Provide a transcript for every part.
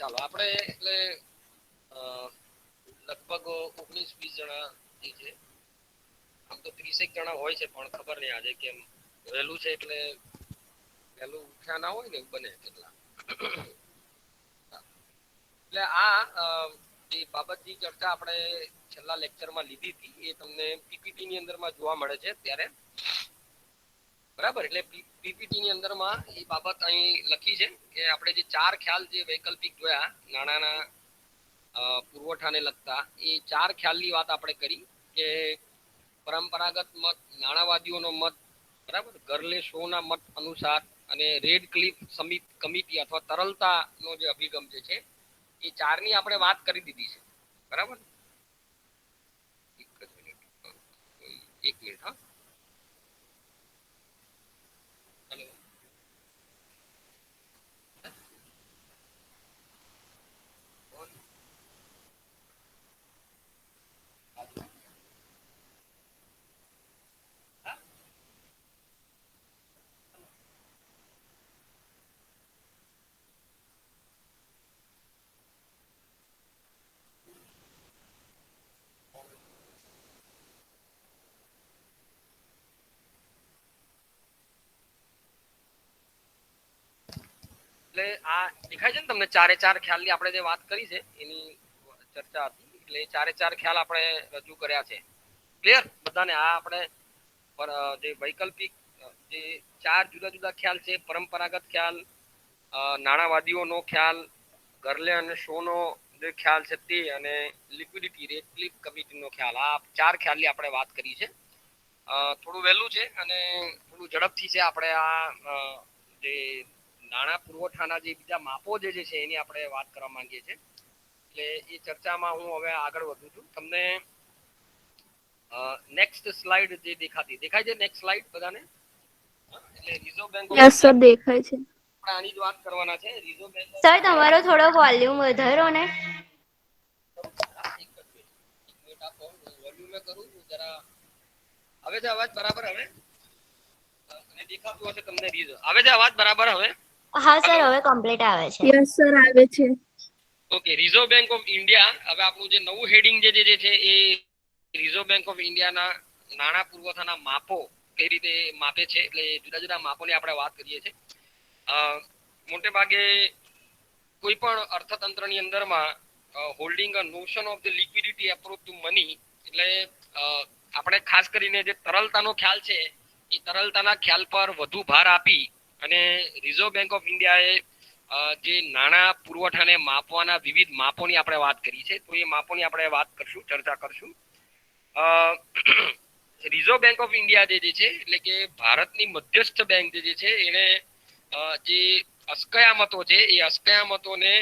ચાલો આપણે એટલે લગભગ 19-20 જણા છે. આમ તો 30 જણા હોય છે, પણ ખબર નહીં આજે કેમ વહેલું છે એટલે વહેલું ઉઠ્યા ના હોય ને બને એટલા. એટલે આ જે બાબતની ચર્ચા આપણે છેલ્લા લેક્ચરમાં લીધી હતી એ તમને પીપીટી ની અંદરમાં જોવા મળે છે ત્યારે. બરાબર, એટલે પીપીટી ની અંદરમાં એ બાબત અહીં લખી છે કે આપણે જે 4 ખ્યાલ જે વૈકલ્પિક જોયા નાણાંના પુરવઠાને લગતા, એ 4 ખ્યાલની વાત આપણે કરી કે પરંપરાગત મત, નાણાવાદીઓનો મત, બરાબર, ગર્લે શોના મત અનુસાર અને રેડ ક્લિફ કમિટી અથવા તરલતાનો જે અભિગમ જે છે એ 4ની આપણે વાત કરી દીધી છે. બરાબર, એક મિનિટ હા. એટલે આ દેખાય છે ને તમને 4 ખ્યાલની આપણે જે વાત કરી છે એની ચર્ચા હતી. એટલે 4 ખ્યાલ આપણે રજૂ કર્યા છે. ક્લિયર બધાને? આ આપણે જે વૈકલ્પિક જે 4 જુદા જુદા ખ્યાલ છે, પરંપરાગત ખ્યાલ, નાણાવાદીઓનો ખ્યાલ, ગર્લે અને શોનો જે ખ્યાલ છે તે, અને લિક્વિડિટી રેટ ક્લિફ કમિટીનો ખ્યાલ, આ 4 ખ્યાલની આપણે વાત કરી છે. થોડું વહેલું છે અને થોડું ઝડપથી છે. આપણે આ જે નાણાં પુરવઠાના જે બીજા માપો જે છે એની આપણે વાત કરવા માંગીએ છીએ. એટલે એ ચર્ચામાં હું હવે આગળ વધું છું. તમને નેક્સ્ટ સ્લાઇડ જે દેખાય છે, નેક્સ્ટ સ્લાઇડ બધાને? એટલે reserve bank of yes sir, India દેખાય છે. આપણે આની જ વાત કરવાના છે. Reserve bank of sir India. તમારો થોડો વોલ્યુમ વધારો ને. વોલ્યુમ કરું જરા. હવે છે અવાજ બરાબર? હવે અને દેખાતું હશે તમને. આવે છે અવાજ બરાબર હવે? હા સર, હવે કમ્પ્લીટ આવે છે. યસ સર, આવે છે. Okay, reserve bank of India. હવે આપણું જે નવું હેડિંગ જે છે એ રિઝર્વ બેંક ઓફ ઇન્ડિયાના નાણાં પુરવઠાના માપો કઈ રીતે માપે છે, એટલે જુદા જુદા માપોની આપણે વાત કરીએ છીએ. મોટે ભાગે કોઈ પણ અર્થતંત્રની અંદરમાં holding a notion of the liquidity approach to money, એટલે આપણે ખાસ કરીને જે તરલતાનો ખ્યાલ છે એ તરલતાના ખ્યાલ પર વધુ ભાર આપી અને રિઝર્વ બેંક ઓફ ઇન્ડિયાએ જે નાણાં પુરવઠાને માપવાના વિવિધ માપોની આપણે વાત કરી છે. તો એ માપોની આપણે વાત કરશું, ચર્ચા કરશું. રિઝર્વ બેંક ઓફ ઇન્ડિયા જે છે, એટલે કે ભારતની મધ્યસ્થ બેંક જે છે, એને જે અસ્કયામતો છે એ અસ્કયામતોને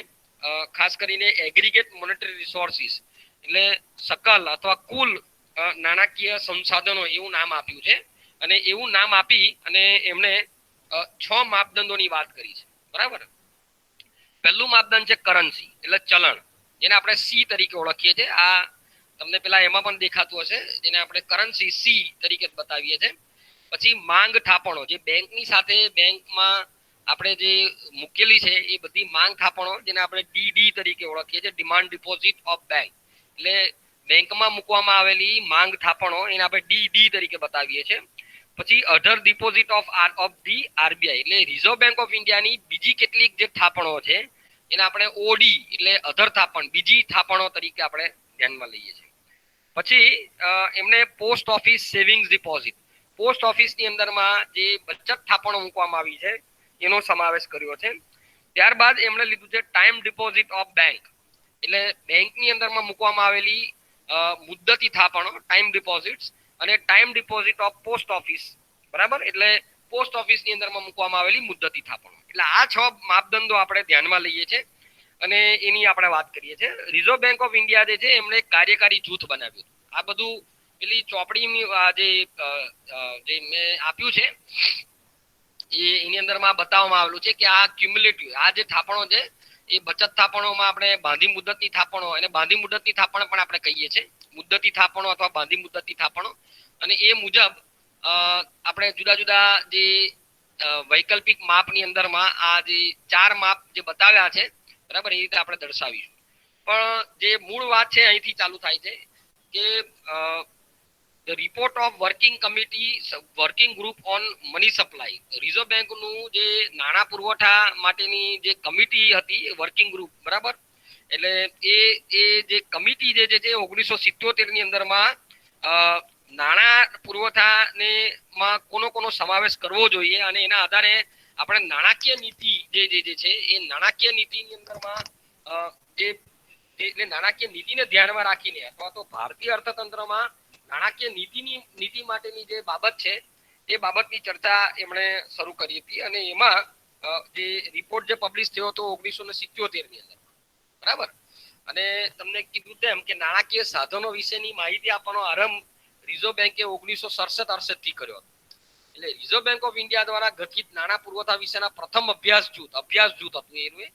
ખાસ કરીને એગ્રીગેટ મોનેટરી રિસોર્સિસ, એટલે સકલ અથવા કુલ નાણાકીય સંસાધનો એવું નામ આપ્યું છે. અને એવું નામ આપી અને એમણે 6 માપદંડોની વાત કરી છે. બરાબર, પહેલું માપદંડ છે કરન્સી, એટલે ચલણ, જેને આપણે સી તરીકે ઓળખીએ છીએ. આ તમને પેલા એમાં પણ દેખાતું હશે, જેને આપણે કરન્સી સી તરીકે બતાવીએ છીએ. પછી માંગ થાપણો, જે બેંકની સાથે બેંકમાં આપણે જે મૂકેલી છે એ બધી માંગ થાપણો, જેને આપણે ડીડી તરીકે ઓળખીએ છીએ, ડિમાન્ડ ડિપોઝિટ ઓફ બેંક. એટલે બેંકમાં મૂકવામાં આવેલી માંગ થાપણો એને આપણે ડીડી તરીકે બતાવીએ છીએ. પછી અધર ડિપોઝિટ ઓફ ધી આરબીઆઈ, એટલે રિઝર્વ બેંક ઓફ ઇન્ડિયાની બીજી કેટલીક જે થાપણો છે એને આપણે ઓડી એટલે અધર થાપણ, બીજી થાપણો તરીકે આપણે ધ્યાનમાં લઈએ છીએ. પછી એમને post office savings deposit, post ઓફિસની અંદરમાં જે બચત થાપણો મૂકવામાં આવી છે એનો સમાવેશ કર્યો છે. ત્યારબાદ એમણે લીધું છે ટાઈમ ડિપોઝિટ ઓફ બેંક, એટલે બેંકની અંદરમાં મૂકવામાં આવેલી મુદ્દતી થાપણો, ટાઈમ ડિપોઝિટ્સ, અને time deposit of post office. બરાબર, એટલે પોસ્ટ ઓફિસની અંદરમાં મૂકવામાં આવેલી મુદ્દતી થાપણો. એટલે આ 6 માપદંડો આપણે ધ્યાનમાં લઈએ છીએ અને એની આપણે વાત કરીએ છીએ. રિઝર્વ બેંક ઓફ ઇન્ડિયા જે છે એમણે કાર્યકારી જૂથ બનાવ્યું. આ બધું પેલી ચોપડીની જે મેં આપ્યું છે એની અંદરમાં બતાવવામાં આવેલું છે કે આ ક્યુમ્યુલેટિવ, આ જે થાપણો છે એ બચત થાપણોમાં આપણે બાંધી મુદતની થાપણો, અને બાંધી મુદતની થાપણ પણ આપણે કહીએ છીએ, મુદતી થાપણો અથવા બાંધી મુદતની થાપણો. અને એ મુજબ આપણે જુદા જુદા જે વૈકલ્પિક માપની અંદરમાં આ જે 4 માપ જે બતાવ્યા છે બરાબર, એ રીતે આપણે દર્શાવીશું. પણ જે મૂળ વાત છે અહીંથી ચાલુ થાય છે કે the report of working group on money supply. Reserve bank નું જે નાણાં પુરવઠા માટેની જે કમિટી હતી વર્કિંગ ગ્રુપ, બરાબર, એટલે એ જે કમિટી જે છે 1977 ની અંદરમાં નાણાં પુરવઠાને માં કોનો સમાવેશ કરવો જોઈએ અને એના આધારે આપણે નાણાકીય નીતિ જે છે એ નાણાકીય નીતિની અંદરમાં જે એટલે નાણાકીય નીતિને ધ્યાનમાં રાખીને અથવા તો ભારતીય અર્થતંત્રમાં નાણાકીય નીતિ માટેની જે બાબત છે એ બાબતની ચર્ચા એમણે શરૂ કરી હતી અને એમાં જે રિપોર્ટ જે પબ્લિશ થયો હતો 1977 ની અંદર, બરાબર. અને તમને કીધું તેમ કે નાણાકીય સાધનો વિશેની માહિતી આપવાનો આરંભ રિઝર્વ બેંકે 1967-68 થી કર્યો હતો. એટલે રિઝર્વ બેંક ઓફ ઇન્ડિયા દ્વારા ગઠિત નાણાં પુરવઠા વિશેના પ્રથમ અભ્યાસ જૂથ હતું એનું.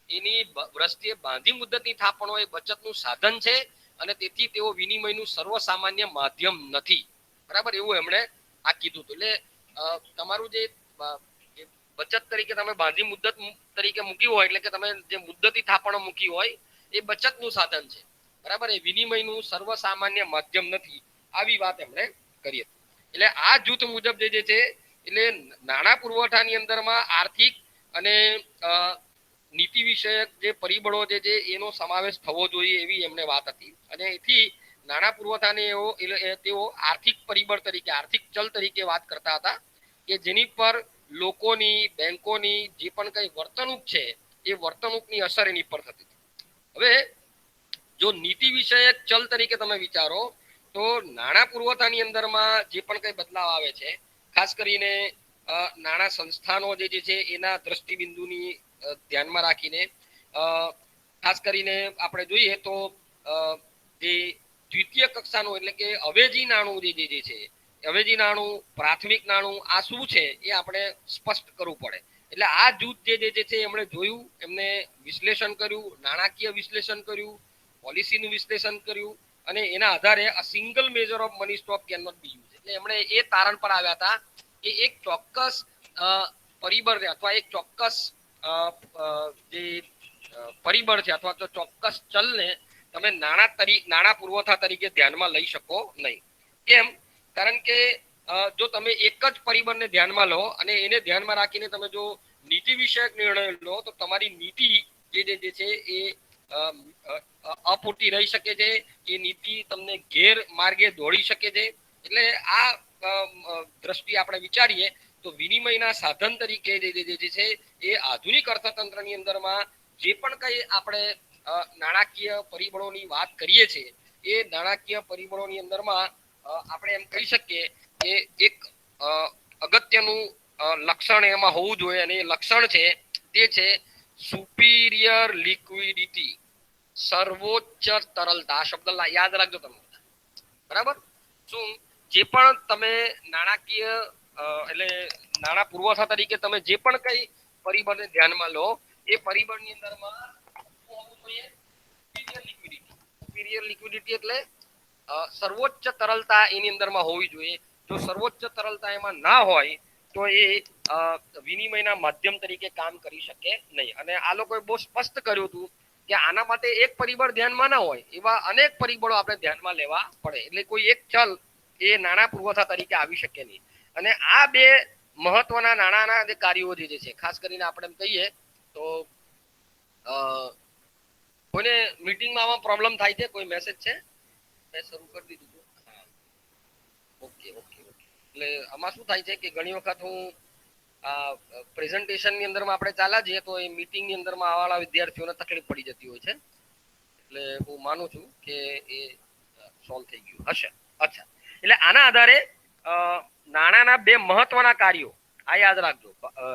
એની દ્રષ્ટિએ બાંધી મુદ્દતની થાપણો એ બચતનું સાધન છે અને તેથી તેઓ વિનિમયનું સર્વસામાન્ય માધ્યમ નથી, બરાબર, એવું એમણે આ કીધું હતું. એટલે તમારું જે બચત તરીકે તમે બાંધી મુદ્દત તરીકે મૂકી હોય, એટલે કે તમે જે મુદ્દતી થાપણો મૂકી હોય એ બચતનું સાધન છે, બરાબર, એ વિનિમયનું સર્વસામાન્ય માધ્યમ નથી, આવી વાત એમણે કરી હતી. એટલે આ જૂથ મુજબ જે છે એટલે નાણાં પુરવઠાની અંદરમાં આર્થિક અને નીતિ વિષયક જે પરિબળો જે છે એનો સમાવેશ થવો જોઈએ એવી એમને વાત હતી. અને એથી નાણાં પુરવઠાને તેઓ આર્થિક પરિબળ તરીકે, આર્થિક ચલ તરીકે વાત કરતા હતા કે જેની પર લોકોની, બેંકોની જે પણ કઈ વર્તણૂક છે એ વર્તણૂકની અસર એની પર થતી હતી. હવે જો નીતિ વિષયક ચલ તરીકે તમે વિચારો તો નાણાં પુરવઠાની અંદરમાં જે પણ કઈ બદલાવ આવે છે, ખાસ કરીને નાણાં સંસ્થાનો જે છે એના દ્રષ્ટિબિંદુની ધ્યાનમાં રાખીને ખાસ કરીને આપણે જોઈએ તો જે દ્વિતીય કક્ષાનું એટલે કે અવેજી નાણું જે છે, અવેજી નાણું, પ્રાથમિક નાણું, આ શું છે એ આપણે સ્પષ્ટ કરવું પડે. એટલે આ જૂથ જે છે એમણે જોયું, એમને વિશ્લેષણ કર્યું, નાણાકીય વિશ્લેષણ કર્યું, પોલિસીનું વિશ્લેષણ કર્યું અને એના આધારે આ single measure of money stock can not be use, એટલે એમણે એ તારણ પર આવ્યા હતા કે એક ચોક્કસ પરિબળને અથવા એક ચોક્કસ જે પરિબળ છે અથવા તો ચોક્કસ ચલને તમે નાણાં પુરવઠા તરીકે ધ્યાનમાં લઈ શકો નહીં. કેમ? કારણ કે જો તમે એક જ પરિબળને ધ્યાનમાં લો અને એને ધ્યાનમાં રાખીને તમે જો નીતિ વિષયક નિર્ણય લો તો તમારી નીતિ જે છે એ અપૂરતી રહી શકે છે, એ નીતિ તમને ગેરમાર્ગે દોડી શકે છે. એટલે આ દ્રષ્ટિએ આપણે વિચારીએ તો વિનિમયના સાધન તરીકે જે છે એ આધુનિક અર્થતંત્રની અંદરમાં જે પણ કઈ આપણે નાણાકીય પરિબળોની વાત કરીએ છીએ એ નાણાકીય પરિબળોની અંદરમાં આપણે એમ કહી શકીએ કે એક અગત્યનું લક્ષણ એમાં હોવું જોઈએ અને એ લક્ષણ છે તે છે સુપીરિયર લિક્વિડિટી, સર્વોચ્ચ તરલતા. આ શબ્દ યાદ રાખજો તમે, બરાબર. શું જે પણ તમે નાણાકીય એટલે નાણાં પુરવઠા તરીકે તમે જે પણ કઈ પરિબળને ધ્યાનમાં લો એ પરિબળની અંદરમાં સુપીરિયર લિક્વિડિટી એટલે સર્વોચ્ચ તરલતા એની અંદરમાં હોવી જોઈએ. જો સર્વોચ્ચ તરલતા એમાં ના હોય તો એ વિનિમયના માધ્યમ તરીકે કામ કરી શકે નહીં. અને આ લોકોએ બહુ સ્પષ્ટ કર્યું હતું કે આના માટે એક પરિબળ ધ્યાનમાં ના હોય, એવા અનેક પરિબળો આપણે ધ્યાનમાં લેવા પડે. એટલે કોઈ એક ચલ એ નાણાં પુરવઠા તરીકે આવી શકે નહીં. અને આ બે મહત્વના નાણાંના જે કાર્યો જે છે, ખાસ કરીને આપણે એમ કહીએ તો કોઈને મીટિંગમાં આમાં પ્રોબ્લેમ થાય છે? કોઈ મેસેજ છે? મેં શરૂ કરી દીધું. ઓકે. એટલે આમાં શું થાય છે કે ઘણી વખત હું પ્રેઝન્ટેશનની અંદરમાં આપણે ચાલ્યા જઈએ તો એ મીટિંગની અંદરમાં આવવાવાળા વિદ્યાર્થીઓને તકલીફ પડી જતી હોય છે. એટલે હું માનું છું કે એ સોલ્વ થઈ ગયું હશે. અચ્છા, એટલે આના આધારે નાણાંના બે મહત્વના કાર્યો આ યાદ રાખજો.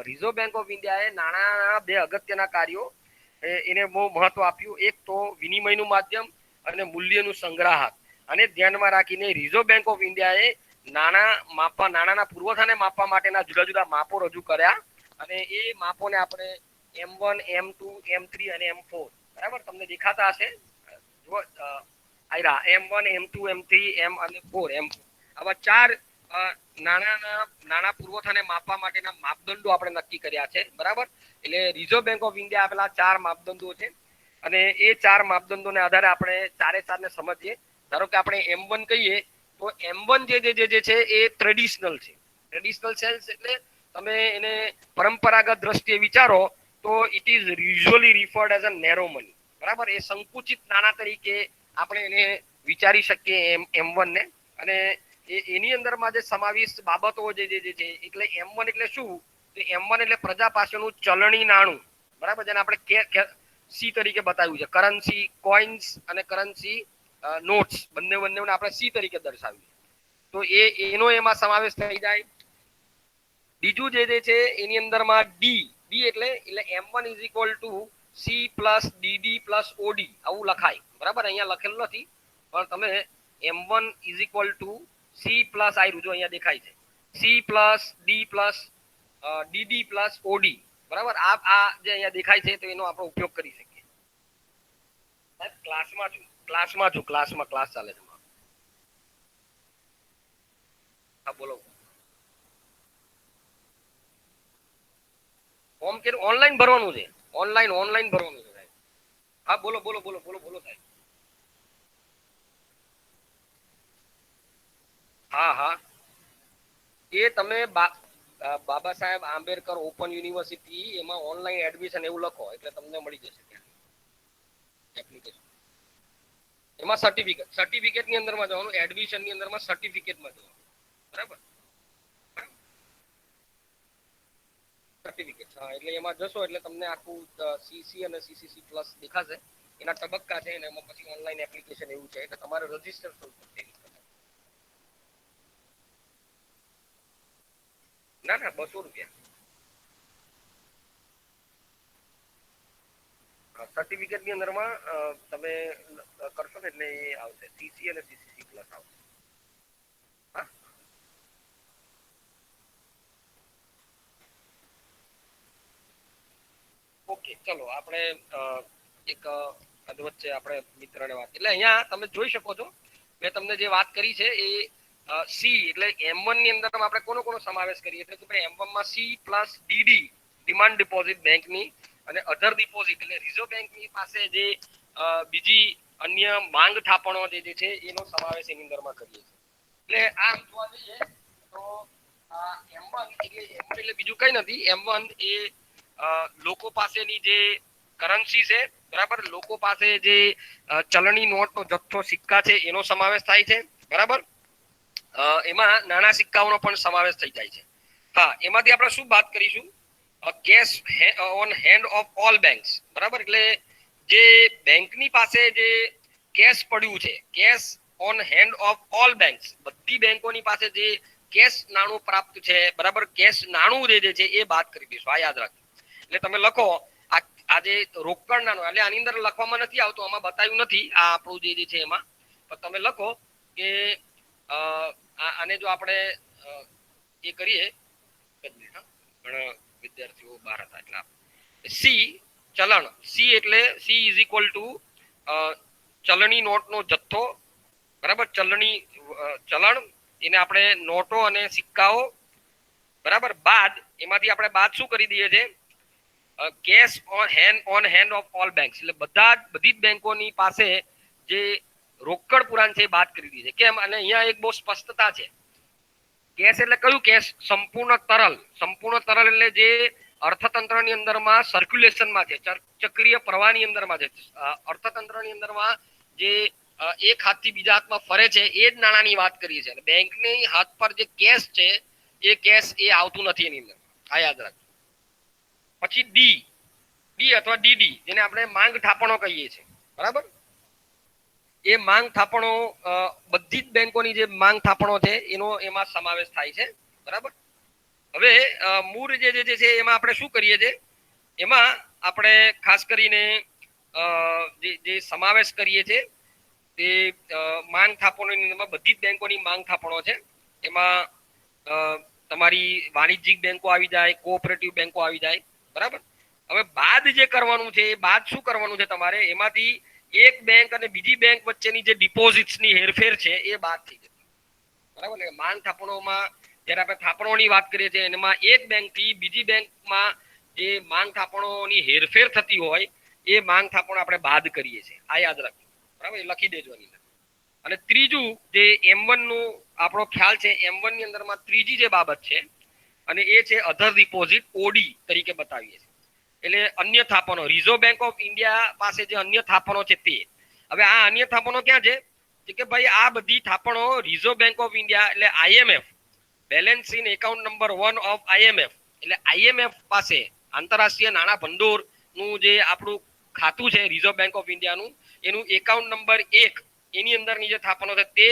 રિઝર્વ બેંક ઓફ ઇન્ડિયાએ નાણાંના બે અગત્યના કાર્યો એને બહુ મહત્વ આપ્યું. એક તો વિનિમયનું માધ્યમ અને મૂલ્યનું સંગ્રાહક. આને ધ્યાનમાં રાખીને રિઝર્વ બેંક ઓફ ઇન્ડિયાએ નાણાંના પુરવઠાને માપવા માટેના જુદા જુદા માપો રજૂ કર્યા અને એ માપોને આપણે M1, M2, M3 અને M4 બરાબર તમને દેખાતા હશે. M1, M2, M3, M અને 4 આવા 4 નાણાં પુરવઠાને માપવા માટેના માપદંડો આપણે નક્કી કર્યા છે, બરાબર. એટલે રિઝર્વ બેંક ઓફ ઇન્ડિયા આપેલા 4 માપદંડો છે અને એ 4 માપદંડોને આધારે આપણે ચારે ચારને સમજીએ. ધારો કે આપણે M1 કહીએ તો M1 જે છે એ ટ્રેડિશનલ છે. ટ્રેડિશનલ સેલ્સ એટલે તમે એને પરંપરાગત દ્રષ્ટિએ વિચારો તો it is usually referred as a narrow money, બરાબર. એ સંકુચિત નાણાં તરીકે આપણે એને વિચારી શકીએ M1 ને. અને એની અંદરમાં જે સમાવિષ્ટ બાબતો જે છે એટલે M1 એટલે શું? તો M1 એટલે પ્રજા પાસેનું ચલણી નાણું, બરાબર, જેને આપણે સી તરીકે બતાવ્યું છે. કરન્સી કોઇન્સ અને કરન્સી નોટ્સ બંને આપણે સી તરીકે દર્શાવ્યું. તો એનો એમાં સમાવેશ થઈ જાય. બીજું જે છે એની અંદરમાં ડી એટલે M1 is equal to C plus DD plus Audi આવું લખાય, બરાબર. અહીંયા લખેલું નથી પણ તમે M1 is equal to C plus આવ્યું જો અહીંયા દેખાય છે C plus D plus DD plus Audi, બરાબર. આ જે અહીંયા દેખાય છે તો એનો આપણે ઉપયોગ કરી શકીએ. ક્લાસમાં ક્લાસ ચાલે છે. હા બોલો. ફોર્મ કે ઓનલાઈન ભરવાનું છે? ઓનલાઈન ભરવાનું છે સાહેબ. હા બોલો સાહેબ. હા એ તમે બાબા સાહેબ આંબેડકર ઓપન યુનિવર્સિટી એમાં ઓનલાઈન એડમિશન એવું લખો એટલે તમને મળી જશે એપ્લિકેશન. એમાં સર્ટિફિકેટ ની અંદરમાં જવાનું, એડમિશન ની અંદરમાં સર્ટિફિકેટમાં જવાનું, બરાબર. સર્ટિફિકેટ, હા, એટલે એમાં જશો એટલે તમને આખું સીસી અને સીસીસી પ્લસ દેખાશે. એના તબક્કા છે અને એમાં પછી ઓનલાઈન એપ્લિકેશન એવું છે એટલે તમારે રજીસ્ટર થવું પડશે. ના 200 રૂપિયા સર્ટિફિકેટ ની અંદરમાં તમે કરશો ને એટલે એ આવશે સીસી અને સીસીસી પ્લસ આવશે. હા ઓકે, ચલો આપણે એક વચ્ચે આપણે મિત્રને વાત એટલે અહીંયા તમે જોઈ શકો છો મેં તમને જે વાત કરી છે એ સી એટલે M1 ની અંદર આપણે કોનો સમાવેશ કરીએ એટલે કે ભાઈ M1 માં C plus DD demand deposit બેંકની અને અધર ડિપોઝિટ એટલે રિઝર્વ બેંકની પાસે જે બીજી અન્ય માંગ થાપણો જે છે એનો સમાવેશ એની અંદરમાં કરીએ છીએ. એટલે આ જોવા જઈએ તો M1 એટલે બીજું કઈ નથી. M1 એ લોકો પાસેની જે કરન્સી છે, બરાબર, લોકો પાસે જે ચલણી નોટનો જથ્થો સિક્કા છે એનો સમાવેશ થાય છે, બરાબર. એમાં નાના સિક્કાઓનો પણ સમાવેશ થઈ જાય છે. હા, એમાંથી આપણે શું વાત કરીશું? Cash on hand of all banks, બરાબર. એટલે જે બેંકની પાસે જે કેશ પડ્યું છે, cash on hand of all banks, બધી બેંકોની પાસે જે કેશ નાણું પ્રાપ્ત છે, બરાબર. કેશ નાણું જે છે એ વાત કરી દઈશું. આ યાદ રાખજો. એટલે તમે લખો આ જે રોકડ નાણું એટલે આની અંદર લખવામાં નથી આવતું, આમાં બતાવ્યું નથી આ આપણું જે છે એમાં. પણ તમે લખો કે આને જો આપણે એ કરીએ ઘણા વિદ્યાર્થીઓ બહાર હતા એટલે સી ચલણ, સી એટલે સી ઇઝ ઇક્વલ ટુ ચલણી નોટનો જથ્થો, બરાબર. ચલણ એને આપણે નોટો અને સિક્કાઓ, બરાબર. બાદ એમાંથી આપણે બાદ શું કરી દઈએ છે? Cash on hand of all banks એટલે બધી જ બેંકોની પાસે જે રોકડ પુરાણ છે એ બાદ કરી દીધી છે. કેમ? અને અહીંયા એક બહુ સ્પષ્ટતા છે. કેશ એટલે કયું કેશ? સંપૂર્ણ તરલ એટલે જે અર્થતંત્રની અંદરમાં સર્ક્યુલેશનમાં છે, ચક્રીય પ્રવાહની અંદરમાં છે. અર્થતંત્રની અંદરમાં જે એક હાથથી બીજા હાથમાં ફરે છે એ જ નાણાંની વાત કરીએ છીએ. બેંકની હાથ પર જે કેશ છે એ કેશ એ આવતું નથી એની અંદર. આ યાદ રાખજો. પછી ડી અથવા ડીડી જેને આપણે માંગ થાપણો કહીએ છીએ, બરાબર. એ માંગ થાપણો બધી જ બેંકોની જે માંગ થાપણો છે એનો એમાં સમાવેશ થાય છે, બરાબર. હવે મૂળ જે છે એમાં આપણે શું કરીએ છીએ? એમાં આપણે ખાસ કરીને જે સમાવેશ કરીએ છીએ તે માંગ થાપણોની અંદર બધી જ બેંકોની માંગ થાપણો છે. એમાં તમારી વાણિજ્યિક બેંકો આવી જાય, કોઓપરેટિવ બેંકો આવી જાય, બરાબર. હવે બાદ જે કરવાનું છે એ બાદ શું કરવાનું છે તમારે? એમાંથી એક બેંક અને બીજી બેંક વચ્ચેની જે ડિપોઝિટ્સની હેરફેર છે એ બાદ થઈ જતી. બરાબર ને? માંગ થાપણોમાં જ્યારે આપણે થાપણોની વાત કરીએ છીએ એમાં એક બેંક થી બીજી બેંકમાં જે માંગ થાપણોની હેરફેર થતી હોય એ માંગ થાપણો આપણે બાદ કરીએ છીએ. આ યાદ રાખજો. બરાબર, એ લખી દેજો એની અંદર. અને ત્રીજું જે M1 નું આપણો ખ્યાલ છે, M1 ની અંદરમાં ત્રીજી જે બાબત છે અને એ છે અધર ડિપોઝિટ, ઓડી તરીકે બતાવીએ છીએ. એટલે અન્ય થાપણો, રિઝર્વ બેંક ઓફ ઇન્ડિયા પાસે જે અન્ય થાપણો છે તે. હવે આ અન્ય થાપણો ક્યાં છે કે ભાઈ આ બધી થાપણો રિઝર્વ બેંક ઓફ ઇન્ડિયા એટલે IMF, balance in account number 1 of IMF, એટલે IMF પાસે આંતરરાષ્ટ્રીય નાણાં ભંડોળ નું જે આપણું ખાતું છે રિઝર્વ બેંક ઓફ ઇન્ડિયાનું, એનું એકાઉન્ટ નંબર 1 એની અંદરની જે થાપણો છે તે.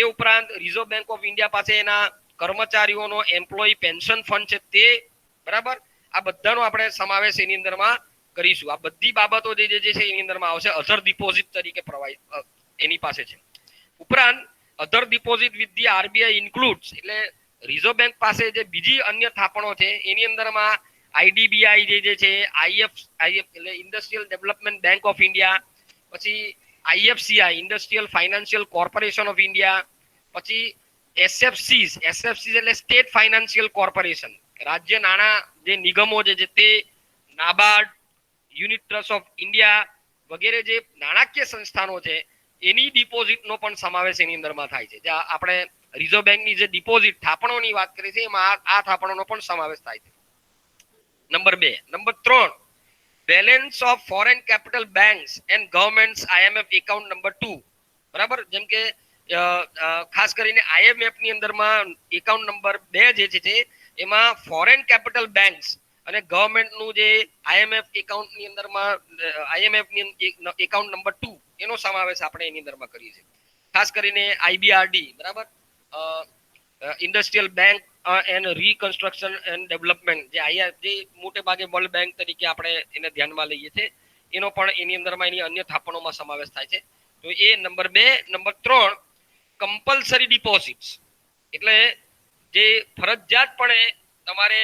એ ઉપરાંત રિઝર્વ બેંક ઓફ ઇન્ડિયા પાસે એના કર્મચારીઓનો એમ્પ્લોયી પેન્શન ફંડ છે તે. બરાબર, આ બધાનો આપણે સમાવેશ એની અંદરમાં કરીશું. આ બધી બાબતો જે છે એની અંદરમાં આવશે, અધર ડિપોઝિટ તરીકે એની પાસે છે. ઉપરાંત other deposit with the RBI includes, એટલે રિઝર્વ બેંક પાસે જે બીજી અન્ય થાપણો છે એની અંદરમાં IDBI જે છે, IF એટલે industrial development bank of India, પછી IFCI industrial financial corporation of India, પછી SFCs એટલે સ્ટેટ ફાઇનાન્શિયલ કોર્પોરેશન, રાજ્ય નાણાં જે નિગમો જે તે, NABARD, unit trust of India વગેરે જે નાણાકીય સંસ્થાનો છે એની ડિપોઝિટનો પણ સમાવેશ એની અંદરમાં થાય છે. જ્યાં આપણે રિઝર્વ બેંકની જે ડિપોઝિટ થાપણોની વાત કરીએ છીએ એમાં આ થાપણોનો પણ સમાવેશ થાય છે. Number 2. Number 3, balance of foreign capital banks and governments IMF account number 2. બરાબર, જેમ કે ખાસ કરીને IMF ની અંદરમાં એકાઉન્ટ નંબર 2 જે છે એમાં ફોરેન કેપિટલ બેંક્સ અને ગવર્નમેન્ટનું જે IMF એકાઉન્ટની અંદરમાં IMF ની એકાઉન્ટ નંબર 2 એનો સમાવેશ આપણે એની અંદરમાં કરીએ છીએ. ખાસ કરીને IBRD, બરાબર, industrial bank and reconstruction and development, જે મોટે ભાગે વર્લ્ડ બેંક તરીકે આપણે એને ધ્યાનમાં લઈએ છીએ, એનો પણ એની અંદરમાં એની અન્ય થાપણોમાં સમાવેશ થાય છે. તો એ નંબર 2. નંબર 3, કમ્પલસરી ડિપોઝિટ્સ, એટલે જે ફરજિયાતપણે તમારે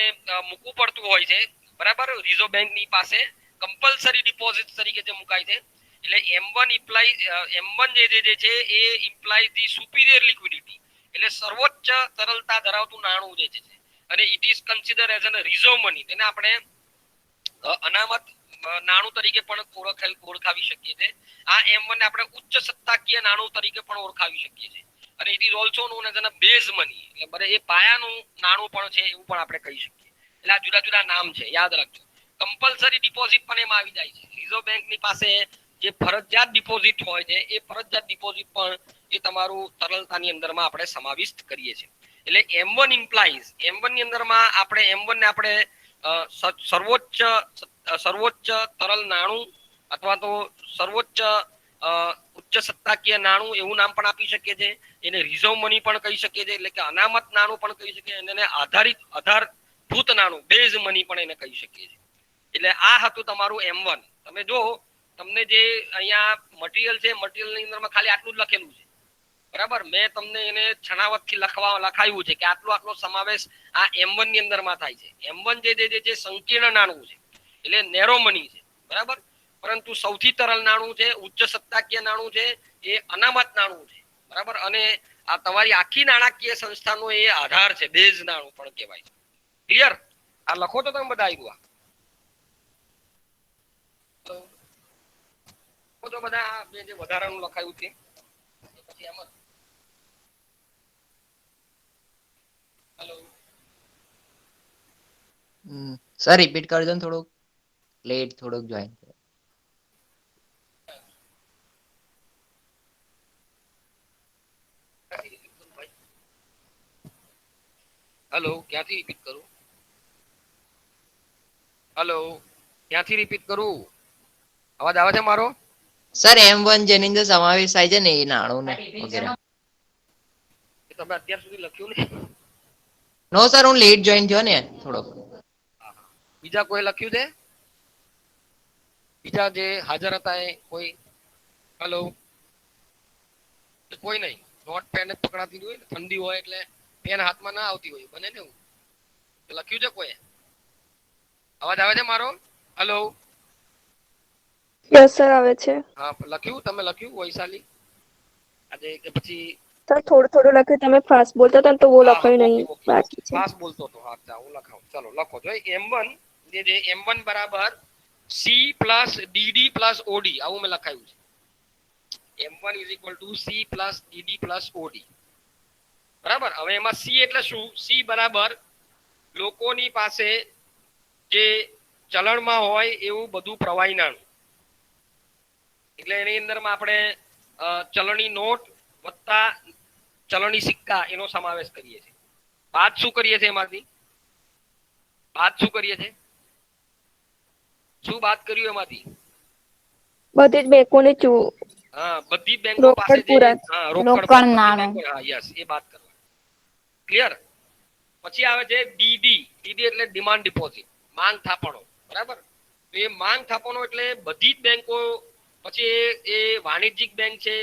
મૂકવું પડતું હોય છે. બરાબર, રિઝર્વ બેંકની પાસે કમ્પલસરી ડિપોઝિટ તરીકે જે મુકાય છે. એટલે M1 જે છે એ ઇમ્પ્લાય ધી સુપીરિયર લિક્વિડિટી, એટલે સર્વોચ્ચ તરલતા ધરાવતું નાણું જે છે, અને it is consider as an reserve money, તેને આપણે અનામત નાણું તરીકે પણ ઓળખાવી શકીએ છીએ. આ M1 ને આપણે ઉચ્ચ સત્તાકીય નાણું તરીકે પણ ઓળખાવી શકીએ છીએ. અને it is also known as an base money, એટલે એ પાયાનું નાણું પણ છે એવું પણ આપણે કહી શકીએ. એટલે આ જુદા જુદા નામ છે, યાદ રાખજો. કમ્પલસરી ડિપોઝિટ પણ એમાં આવી જાય છે. રિઝર્વ બેંકની પાસે જે ફરજિયાત ડિપોઝિટ હોય છે એ ફરજિયાત ડિપોઝિટ પણ એ તમારું તરલતાની અંદરમાં આપણે સમાવિષ્ટ કરીએ છીએ. એટલે M1 ઇમ્પ્લાઇઝ, M1 ની અંદરમાં આપણે M1 ને આપણે સર્વોચ્ચ તરલ નાણું અથવા તો સર્વોચ્ચ ઉચ્ચ સત્તાકીય નાણું એવું નામ પણ આપી શકીએ છીએ. એને રિઝર્વ મની પણ કહી શકીએ છીએ, એટલે કે અનામત નાણું પણ કહી શકીએ, એને આધારભૂત નાણું, બેઝ મની પણ એને કહી શકીએ છીએ. એટલે આ હતું તમારું M1. તમે જો તમને જે અહીંયા મટીરિયલ છે, મટીરિયલ ની અંદરમાં ખાલી આટલું જ લખેલું છે. બરાબર, મેં તમને એને છણાવટથી લખાયું છે કે આટલો સમાવેશ આ M1 ની અંદરમાં થાય છે. M1 જે સંકીર્ણ નાણું છે, એટલે નેરો મની છે. બરાબર, પરંતુ સૌથી તરલ નાણું છે, ઉચ્ચ સત્તાકીય નાણું છે, એ અનામત નાણું છે. બરાબર, અને આ તમારી આખી નાણાકીય સંસ્થાનો એ આધાર છે, બેઝ નાણું પણ કહેવાય છે. ક્લિયર? આ લખો તો તમે બધા આવ્યું. તો બધા જે વધારાનું લખાયું છે પછી આમાં સર રિપીટ કરજો ને, થોડુંક લેટ થોડુંક જોઈન. હેલો, ક્યાંથી રિપીટ કરું? હેલો, ક્યાંથી રિપીટ કરું? અવાજ આવે છે મારો? સર M1 જેની અંદર સમાવેશ થાય છે ને એ નાણું ને વગેરે. તમે અત્યાર સુધી લખ્યું ને? નો સર, હું લેટ જોઈન થયો ને થોડોક. બીજા કોઈ લખ્યું છે? બીજા જે હાજર હતા એ કોઈ? હેલો, કોઈ નહીં. નોટ પેન પકડાતી હોય, ઠંડી હોય એટલે પેન હાથમાં ના આવતી હોય, બને ને એવું. લખ્યું છે કોઈ? અવાજ આવે છે મારો? હેલો, યસ સર, આવે છે. હા લખ્યું? તમે લખ્યું વૈશાલી આજે કે પછી સર થોડું થોડું લખ્યું, તમે ફાસ્ટ બોલતા હતા ને તો वो લખાયું નહીં, બાકી છે. ફાસ્ટ બોલતો હતો. હા ચાલો હું લખાવું. ચાલો લખો જો M1 જે M1 બરાબર C plus DD plus OD આવું મેં લખાયું છે. M1 is equal to C plus DD plus OD. બરાબર. હવે એમાં C એટલે શું? C બરાબર લોકોની પાસે જે ચલણમાં હોય એવું બધું પ્રવાહી નાણું. એટલે એની અંદરમાં આપણે ચલણી નોટ વત્તા ચલણી સિક્કા એનો સમાવેશ કરીએ છીએ. બાદ શું કરીએ છીએ એમાંથી? બાદ શું કરીએ છીએ? શું બાદ કર્યું એમાંથી? બધી જ બેંકોને હા, બધી જ બેંકો પાસે જે રોકડ નાણું, હા યસ, એ બાદ કરવા. ક્લિયર? પછી આવે છે ડીડી. ડીડી એટલે ડિમાન્ડ ડિપોઝિટ, માંગ થાપણો. બરાબર. તો એ માંગ થાપણો એટલે બધી જ બેંકો, પછી એ વાણિજ્યિક બેંક છે,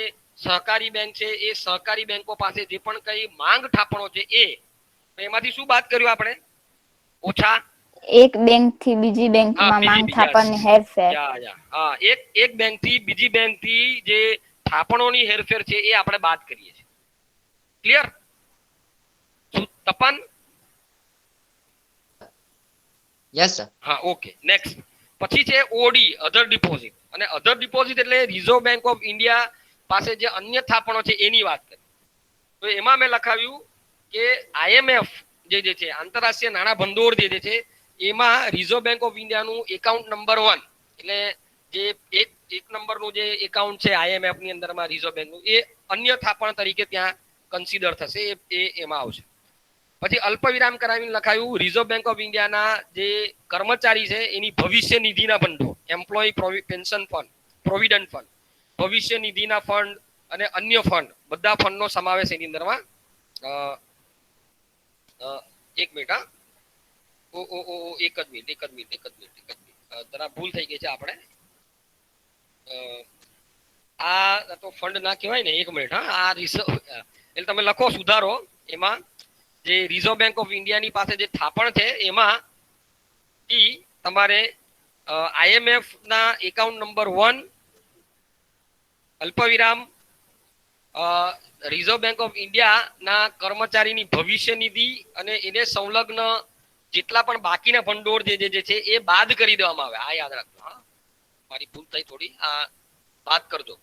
સહકારી બેંક છે, એ સહકારી બેંકો પાસે જે પણ કઈ માંગ થાપણો છે એ, તો એમાંથી શું બાદ કર્યું આપણે? ઓછા એક બેંક થી બીજી બેંકમાં માંગ થાપણની હેરફેર. હા, એક બેંક થી બીજી બેંક થી જે થાપણોની હેરફેર છે એ આપણે બાદ કરીએ છીએ. ક્લિયર? તપન? Yes sir. હા, ઓકે. નેક્સ્ટ પછી છે ઓડી, અધર ડિપોઝિટ. અને અધર ડિપોઝિટ એટલે રિઝર્વ બેંક ઓફ ઇન્ડિયા પાસે જે અન્ય થાપણો છે એની વાત કરી. તો એમાં મેં લખાવ્યું કે IMF જે છે, આંતરરાષ્ટ્રીય નાણાં ભંડોળ જે છે, એમાં રિઝર્વ બેંક ઓફ ઇન્ડિયાનું એકાઉન્ટ નંબર 1 એટલે જે એક નંબરનું જે એકાઉન્ટ છે IMF ની અંદરમાં રિઝર્વ બેંકનું, એ અન્ય થાપણ તરીકે ત્યાં કન્સિડર થશે, એ એમાં આવશે. પછી અલ્પ વિરામ કરાવીને લખાયું રિઝર્વ બેંક ઓફ ઇન્ડિયાના જે કર્મચારી છે એની ભવિષ્ય નિધિના ભંડોળ, employ pension fund, provident fund, ભવિષ્ય નિધિના ફંડ અને અન્ય ફંડ, બધા ફંડનો સમાવેશ એની અંદરમાં. એક મિનિટ, હા, એક જ મિનિટ, જરા ભૂલ થઈ ગઈ છે આપણે. આ તો ફંડ ના કહેવાય ને, એક મિનિટ. હા, આ રિઝર્વ એટલે તમે લખો સુધારો એમાં, જે રિઝર્વ બેંક ઓફ ઇન્ડિયાની પાસે જે થાપણ છે એમાં તમારે IMF ના એકાઉન્ટ નંબર 1 અલ્પવિરામ રિઝર્વ બેંક ઓફ ઇન્ડિયા ના કર્મચારીની ભવિષ્ય નિધિ અને એને સંલગ્ન જેટલા પણ બાકીના ભંડોળ જે છે એ બાદ કરી દેવામાં આવે. આ યાદ રાખજો. હા, મારી ભૂલ થઈ થોડી, આ બાદ કરજો.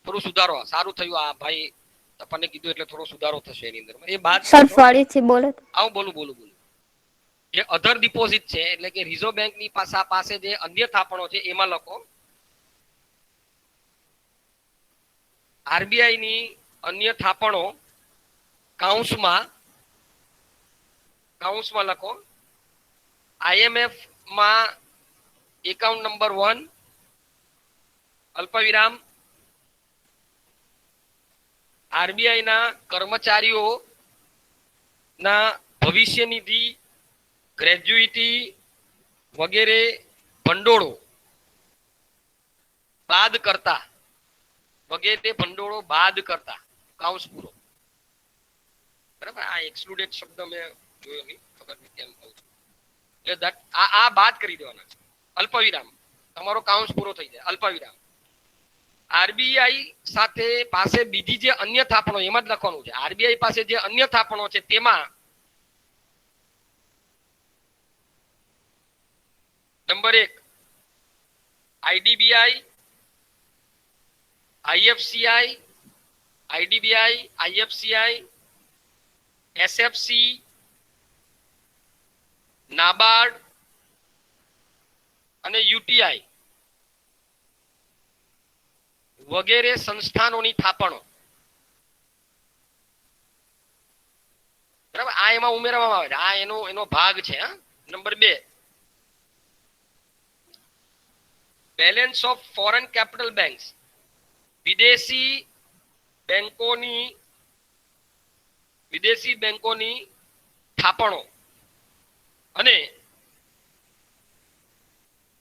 થોડું સુધારો, સારું થયું આ ભાઈ તપને કીધું એટલે થોડો સુધારો થશે એની અંદર. એ બાદ સર ફરીથી બોલો. આવું બોલું. જે અધર ડિપોઝિટ છે એટલે કે રિઝર્વ બેંકની પાસે જે અન્ય થાપણો છે એમાં લખો RBI ની અન્ય થાપણો કાઉન્સમાં લખો IMF માં એકાઉન્ટ નંબર 1 અલ્પવિરામ RBI ના કર્મચારીઓ ના ભવિષ્ય નિધિ, ગ્રેજ્યુઇટી વગેરે ભંડોળો બાદ કરતા, કાઉન્સ પૂરો. બરાબર. આ એક્સક્લુડેડ શબ્દ મેં જોયો નહીં, ખબર નહીં કેમ કહું છું. એટલે આ બાદ કરી દેવાના છે. અલ્પવિરામ, તમારો કાઉન્સ પૂરો થઈ જાય. અલ્પવિરામ RBI સાથે પાસે બીજી જે અન્ય થાપણો, એમાં જ લખવાનું છે. RBI પાસે જે અન્ય થાપણો છે તેમાં number 1 IDBI, IFCI, IDBI, IFCI, SFC, NABARD અને UTI વગેરે સંસ્થાનોની થાપણો. બરાબર. આ એમાં ઉમેરવામાં આવે છે. આ એનો ભાગ છે. હા, number 2 balance of foreign capital banks, વિદેશી બેંકોની થાપણો અને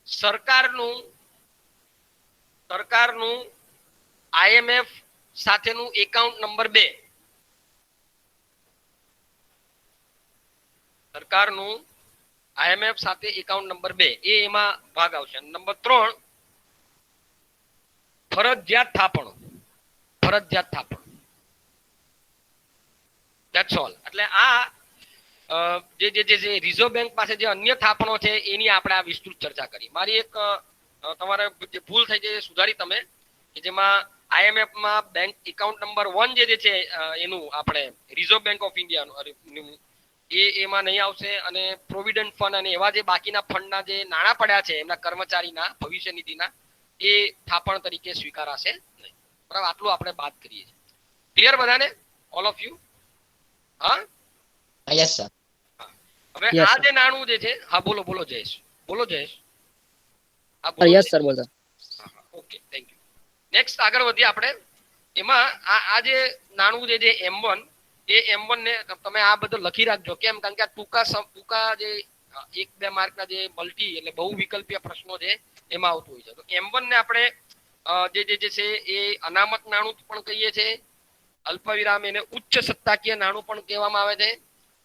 સરકારનું IMF સાથેનું એકાઉન્ટ નંબર 2, સરકારનું IMF સાથે એકાઉન્ટ નંબર 2, એ એમાં ભાગ આવશે. નંબર 3 ફરજિયાત થાપણો. That's all. એટલે આ જે રિઝર્વ બેંક પાસે જે અન્ય થાપણો છે એની આપણે આ વિસ્તૃત ચર્ચા કરી. મારી એક તમારે જે ભૂલ થઈ છે એ સુધારી તમે, કે જેમાં IMF માં બેંક એકાઉન્ટ નંબર 1 જે છે એનું આપણે રિઝર્વ બેંક ઓફ ઇન્ડિયાનું એમાં નહીં આવશે, અને પ્રોવિડન્ટ ફંડ અને એવા જે બાકીના ફંડના જે નાણાં પડ્યા છે એમના કર્મચારીના ભવિષ્ય નિધિના, એ થાપણ તરીકે સ્વીકારાશે નહીં. બરાબર, આટલું આપણે વાત કરીએ છીએ. ક્લિયર બધાને, ઓલ ઓફ યુ? હા, યસ સર. હવે Yes, આ sir. જે નાણું જે છે, હા બોલો બોલો જયેશ, બોલો જયેશ. હા બોલો યસ જયેશ. સર બોલતા. Okay, thank you. નેક્સ્ટ આગળ વધીએ આપણે. એમાં આ જે નાણું જે M1, એ M1 ને તમે આ બધું લખી રાખજો. કેમ? કારણ કે આ ટૂંકા જે 1-2 માર્કના જે મલ્ટી એટલે બહુ વિકલ્પીય પ્રશ્નો છે એમાં આવતું હોય છે. તો M1 ને આપણે જે છે એ અનામત નાણું પણ કહીએ છીએ, અલ્પવિરામ એને ઉચ્ચ સત્તાકીય નાણું પણ કહેવામાં આવે છે,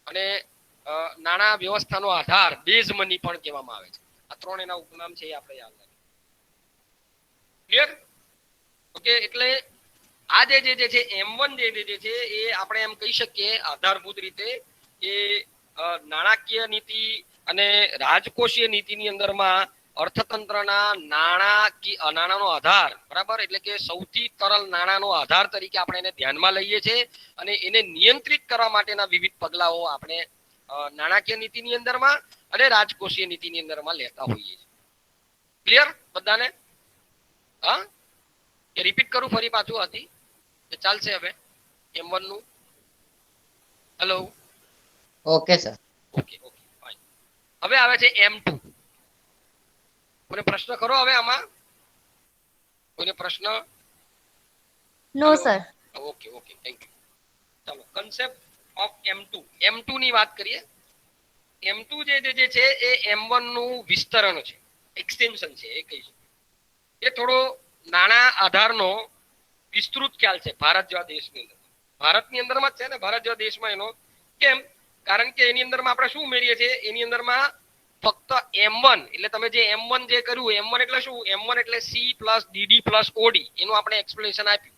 અને નાણાં વ્યવસ્થાનો આધાર બેઝ મની પણ કહેવામાં આવે છે. આ ત્રણ એના ઉપનામ છે, એ આપણે યાદ રાખીએ. ક્લિયર? ઓકે, એટલે આ જે છે M1 જે છે એ આપણે એમ કહી શકીએ આધારભૂત રીતે એ નાણાકીય નીતિ અને રાજકોષીય નીતિની અંદરમાં અર્થતંત્રના નાણાંનો આધાર, બરાબર, એટલે કે સૌથી તરલ નાણાંનો આધાર તરીકે આપણે એને ધ્યાનમાં લઈએ છીએ, અને એને નિયંત્રિત કરવા માટેના વિવિધ પગલાઓ આપણે નાણાકીય નીતિની અંદરમાં અને રાજકોષીય નીતિની અંદરમાં લેતા હોઈએ છીએ. ક્લિયર બધાને? હા, કે રિપીટ કરું ફરી પાછું હતી એ ચાલશે? હવે M1 નું. Hello, okay sir. Okay okay fine. હવે આવે છે M2. કોઈને પ્રશ્ન ખરો હવે આમાં? કોઈને પ્રશ્ન? No sir. Okay okay, thank you. ચાલો, કન્સેપ્ટ ઓફ M2 ની વાત કરીએ. M2 જે છે એ M1 નું વિસ્તરણ છે, એક્સટેન્શન છે, એ કહી શકીએ. એ થોડો નાણાં આધારનો વિસ્તૃત ખ્યાલ છે ભારત જેવા દેશની અંદર. ભારતની અંદરમાં જ છે ને, ભારત જેવા દેશમાં એનો. કેમ? કારણ કે એની અંદરમાં આપણે શું ઉમેરીએ છીએ? એની અંદરમાં ફક્ત M1, એટલે તમે જે M1 જે કર્યું, M1 એટલે શું? M1 એટલે C plus DD plus OD, એનું આપણે એક્સપ્લેનેશન આપ્યું.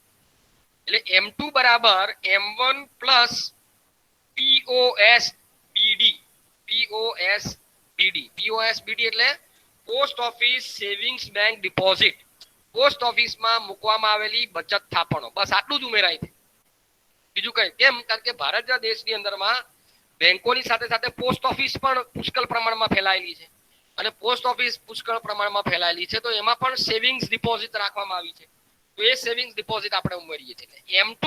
એટલે M2 બરાબર M1 પ્લસ POSBD. POSBD એટલે post office savings bank deposit. Post ઓફિસમાં મૂકવામાં આવેલી બચત થાપણો. બસ આટલું જ ઉમેરાય છે, બીજું કઈ. કેમ? કારણ કે ભારત જેવા દેશની અંદરમાં બેંકોની સાથે સાથે પોસ્ટ ઓફિસ પણ પુષ્કળ પ્રમાણમાં ફેલાયેલી છે, અને પોસ્ટ ઓફિસ પુષ્કળ પ્રમાણમાં ફેલાયેલી છે, તો એમાં પણ સેવિંગ્સ ડિપોઝિટ રાખવામાં આવી છે. તો એ સેવિંગ્સ ડિપોઝિટ આપણે ઉમેરીએ છીએ. M2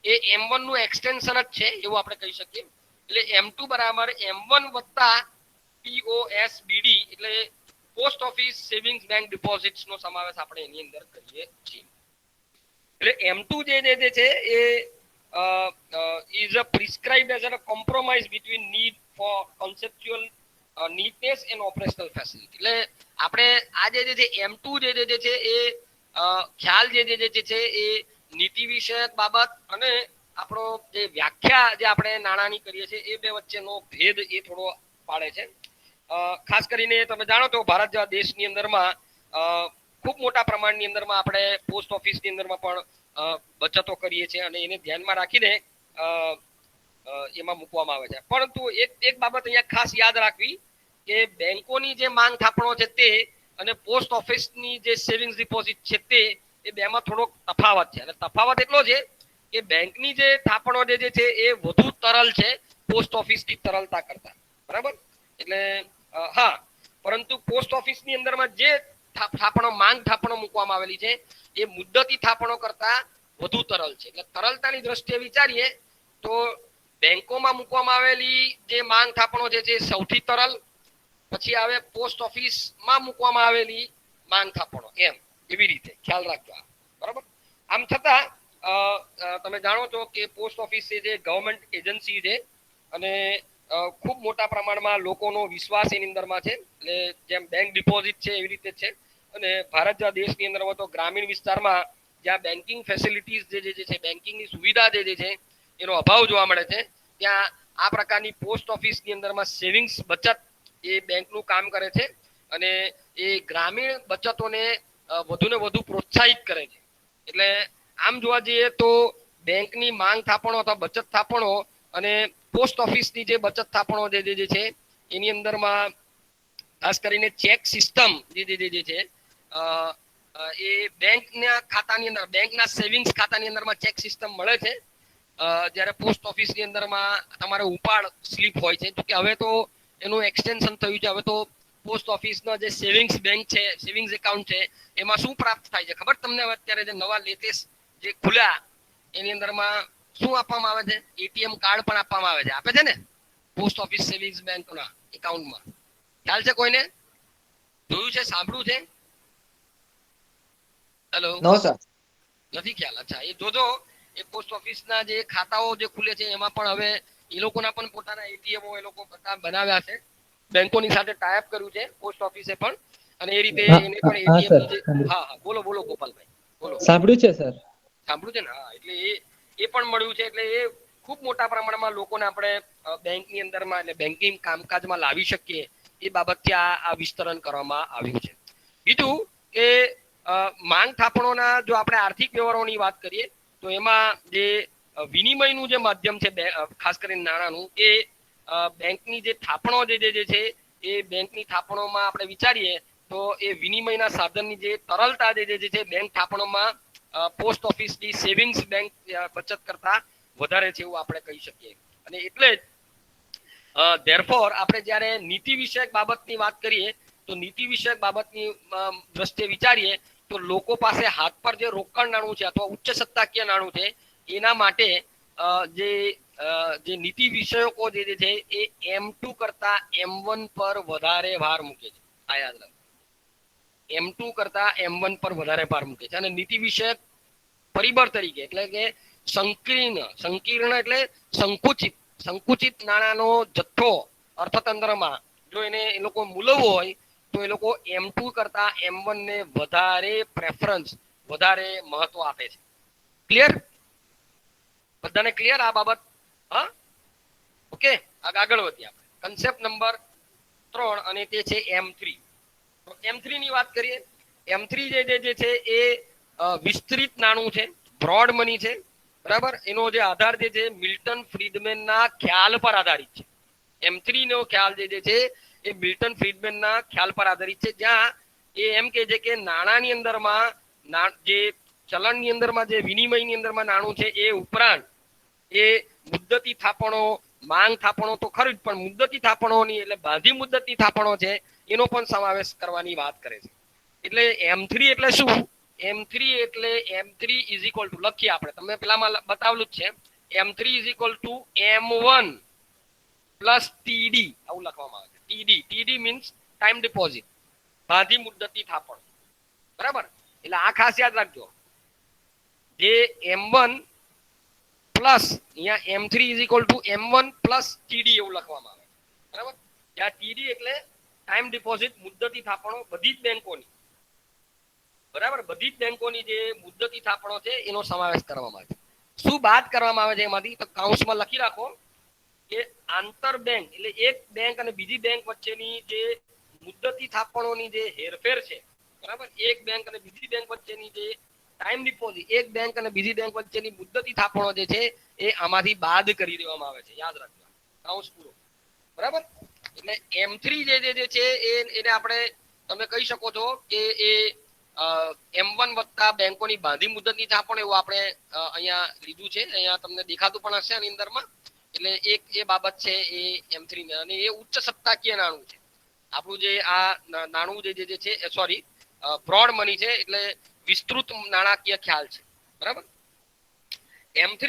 એ M1 નું એક્સટેન્શન જ છે, એવું આપણે કહી શકીએ. એટલે M2 બરાબર M1 વત્તા POSBD, એટલે post office savings bank deposits નો સમાવેશ આપણે એની અંદર કરીએ છીએ. એટલે M2 જે છે એ is a prescribed as a compromise between need for conceptual neatness and operational facility. એટલે આપણે આ જે છે M2 જે છે એ ખ્યાલ જે છે એ નીતિ વિષયક બાબત અને આપણો જે વ્યાખ્યા જે આપણે નાણાંની કરીએ છીએ એ બે વચ્ચેનો ભેદ એ થોડો પાડે છે. ખાસ કરીને તમે જાણો છો ભારત જેવા દેશની અંદરમાં ખૂબ મોટા પ્રમાણની અંદરમાં આપણે પોસ્ટ ઓફિસની અંદરમાં પણ બચતો કરીએ છીએ, અને એને ધ્યાનમાં રાખીને એમાં મૂકવામાં આવે છે. પરંતુ એક બાબત અહીંયા ખાસ યાદ રાખવી કે બેંકોની જે માંગ થાપણો છે તે અને પોસ્ટ ઓફિસની જે સેવિંગ્સ ડિપોઝિટ છે તે એ બેમાં થોડોક તફાવત છે. અને તફાવત એટલો છે કે બેંકની જે થાપણો જે છે એ વધુ તરલ છે પોસ્ટ ઓફિસની તરલતા કરતા, બરાબર. એટલે હા, પરંતુ પોસ્ટ ઓફિસની અંદરમાં જે થાપણો માંગ થાપણો મૂકવામાં આવેલી છે એ મુદ્દતી થાપણો કરતા વધુ તરલ છે. એટલે તરલતાની દ્રષ્ટિએ વિચારીએ તો બેંકોમાં મૂકવામાં આવેલી જે માંગ થાપણો છે જે સૌથી તરલ, પછી આવે પોસ્ટ ઓફિસમાં મૂકવામાં આવેલી માંગ થાપણો, એમ એવી રીતે ખ્યાલ રાખજો, બરાબર. આમ છતાં તમે જાણો છો કે પોસ્ટ ઓફિસ છે જે ગવર્મેન્ટ એજન્સી છે, અને ખૂબ મોટા પ્રમાણમાં લોકોનો વિશ્વાસ એની અંદરમાં છે. એટલે જેમ બેંક ડિપોઝિટ છે એવી રીતે છે. અને ભારત જેવા દેશની અંદરમાં તો ગ્રામીણ વિસ્તારમાં જ્યાં બેન્કિંગ ફેસિલિટીઝ જે છે, બેન્કિંગની સુવિધા જે છે એનો અભાવ જોવા મળે છે, ત્યાં આ પ્રકારની પોસ્ટ ઓફિસની અંદરમાં સેવિંગ્સ બચત એ બેંકનું કામ કરે છે, અને એ ગ્રામીણ બચતોને વધુને વધુ પ્રોત્સાહિત કરે છે. એટલે આમ જોવા જઈએ તો બેંકની માંગ થાપણો અથવા બચત થાપણો અને પોસ્ટ ઓફિસની જે બચત થાપણો જે છે એની અંદરમાં ખાસ કરીને ચેક સિસ્ટમ જે છે એ બેંકના ખાતાની અંદર, બેંકના સેવિંગ્સ ખાતાની અંદરમાં ચેક સિસ્ટમ મળે છે. જ્યારે પોસ્ટ ઓફિસની અંદરમાં તમારે ઉપાડ સ્લીપ હોય છે. કે હવે તો એનું એક્સટેન્શન થયું છે. હવે તો પોસ્ટ ઓફિસના જે સેવિંગ્સ બેંક છે, સેવિંગ્સ એકાઉન્ટ છે, એમાં શું પ્રાપ્ત થાય છે ખબર તમને? અત્યારે જે નવા લેટેસ્ટ જે ખુલ્યા એની અંદરમાં શું આપવામાં આવે છે? એટીએમ કાર્ડ પણ આપવામાં આવે છે. આપે છે ને પોસ્ટ ઓફિસ સેવિંગ્સ બેંકના એકાઉન્ટમાં? ખ્યાલ છે કોઈને? જોયું છે? સાંભળ્યું છે? હેલો, નો સર. નથી ખ્યાલ? અચ્છા, એ જોજો. એ પોસ્ટ ઓફિસના જે ખાતાઓ જે ખુલે છે એમાં પણ હવે એ લોકોના પણ પોતાના એટીએમઓ એ લોકો બનાવ્યા છે. બેંકોની સાથે ટાઈપ કર્યું છે પોસ્ટ ઓફિસે પણ, અને એ રીતે એને પણ એટીએમ ની જે, હા હા બોલો બોલો ગોપાલભાઈ બોલો. સાંભળ્યું છે સર. સાંભળ્યું છે ને? હા, એટલે એ પણ મળ્યું છે. એટલે એ ખૂબ મોટા પ્રમાણમાં લોકોને આપણે બેંકની અંદરમાં એટલે બેન્કિંગ કામકાજમાં લાવી શકીએ એ બાબતથી આ વિસ્તરણ કરવામાં આવ્યું છે. બીજું કે માંગ થાપણોના જો આપણે આર્થિક વ્યવહારોની વાત કરીએ તો એમાં જે વિનિમયનું જે માધ્યમ છે ખાસ કરીને નાણાંનું, એ બેંકની જે થાપણો જે છે એ બેંકની થાપણોમાં આપણે વિચારીએ તો એ વિનિમયના સાધનની જે તરલતા જે છે બેંક થાપણોમાં પોસ્ટ ઓફિસની સેવિંગ્સ બેંક બચત કરતા વધારે છે એવું આપણે કહી શકીએ. અને એટલે જ ધેરફોર આપણે જ્યારે નીતિ વિષયક બાબતની વાત કરીએ તો નીતિ વિષયક બાબતની દ્રષ્ટિએ વિચારીએ તો લોકો પાસે હાથ પર જે રોકડ નાણું છે અથવા ઉચ્ચ સત્તાકીય નાણું છે એના માટે જે નીતિ વિષયકો જે છે એ M2 કરતા M1 પર વધારે ભાર મૂકે છે. આ યાદ રાખો, M2 કરતા M1 પર વધારે ભાર મૂકે છે. અને નીતિ વિષયક પરિબળ તરીકે એટલે કે સંકીર્ણ એટલે સંકુચિત નાણાંનો જથ્થો અર્થતંત્રમાં જો એને એ લોકો મૂલવવો હોય તો એ લોકો M2 કરતા M1 ને વધારે પ્રેફરન્સ, વધારે મહત્વ આપે છે. ક્લિયર? બધાને ક્લિયર આ બાબત? હા, ઓકે. આગળ વધીએ આપણે કન્સેપ્ટ નંબર 3 અને તે છે M3. તો M3 ની વાત કરીએ. M3 જે છે એ વિસ્તૃત નાણું છે, બ્રોડ મની છે, બરાબર. એનો જે આધાર જે છે મિલ્ટન ફ્રીડમેનના ખ્યાલ પર આધારિત છે. M3 નો ખ્યાલ જે છે એ મિલ્ટન ફ્રીડમેનના ખ્યાલ પર આધારિત છે, જ્યાં એ એમ કહે છે કે નાણાંની અંદરમાં જે ચલણની અંદરમાં જે વિનિમયની અંદરમાં નાણું છે એ ઉપરાંત એ મુદ્દતી થાપણો, માંગ થાપણો તો ખરું જ, પણ મુદ્દતી થાપણોની એટલે બાંધી મુદ્દતી થાપણો છે એનો પણ સમાવેશ કરવાની વાત કરે છે. એટલે M3 એટલે શું? M3 એટલે M3 ઇઝ ઇક્વલ ટુ, લખીએ આપણે, તમને પેલામાં બતાવેલું જ છે, M3 is equal to M1 plus TD, આવું લખવામાં આવે છે. TD મીન્સ ટાઈમ ડિપોઝિટ, બાંધી મુદ્દતી થાપણ, બરાબર. એટલે આ ખાસ યાદ રાખજો. જે M1 પ્લસ અહીંયા M3 is equal to M1 plus TD એવું લખવામાં આવે છે, બરાબર. જ્યાં TD એટલે ટાઈમ ડિપોઝિટ, મુદ્દતી થાપણો બધી જ બેંકોની, બરાબર, બધી જ બેંકોની જે મુદ્દતી થાપણો છે એનો સમાવેશ કરવામાં આવે છે. શું બાદ કરવામાં આવે છે એમાંથી? તો કાઉન્સમાં લખી રાખો કે આંતર બેંક એટલે એક બેંક અને બીજી બેંક વચ્ચેની જે મુદ્દતી થાપણોની જે હેરફેર છે, બરાબર, એક બેંક અને બીજી બેંક વચ્ચેની જે ટાઈમ ડિપોઝિટ, એક બેંક અને બીજી બેંક વચ્ચેની મુદ્દતી થાપણો જે છે એ આમાંથી બાદ કરી દેવામાં આવે છે. યાદ રાખજો, કાઉન્સ પૂરો, બરાબર. એટલે M3 જે છે એને આપણે તમે કહી શકો છો કે એ M1 વત્તા બેંકોની બાંધી મુદ્દતની થાપણ એવું આપણે અહીંયા લીધું છે. અહીંયા તમને દેખાતું પણ હશે આની અંદરમાં. એટલે એક એ બાબત છે એ M3 ને, અને એ ઉચ્ચ સત્તાકીય નાણું છે. આપણું જે આ નાણું જે છે સોરી બ્રોડ મની છે, એટલે વિસ્તૃત નાણાકીય ખ્યાલ છે, બરાબર. M3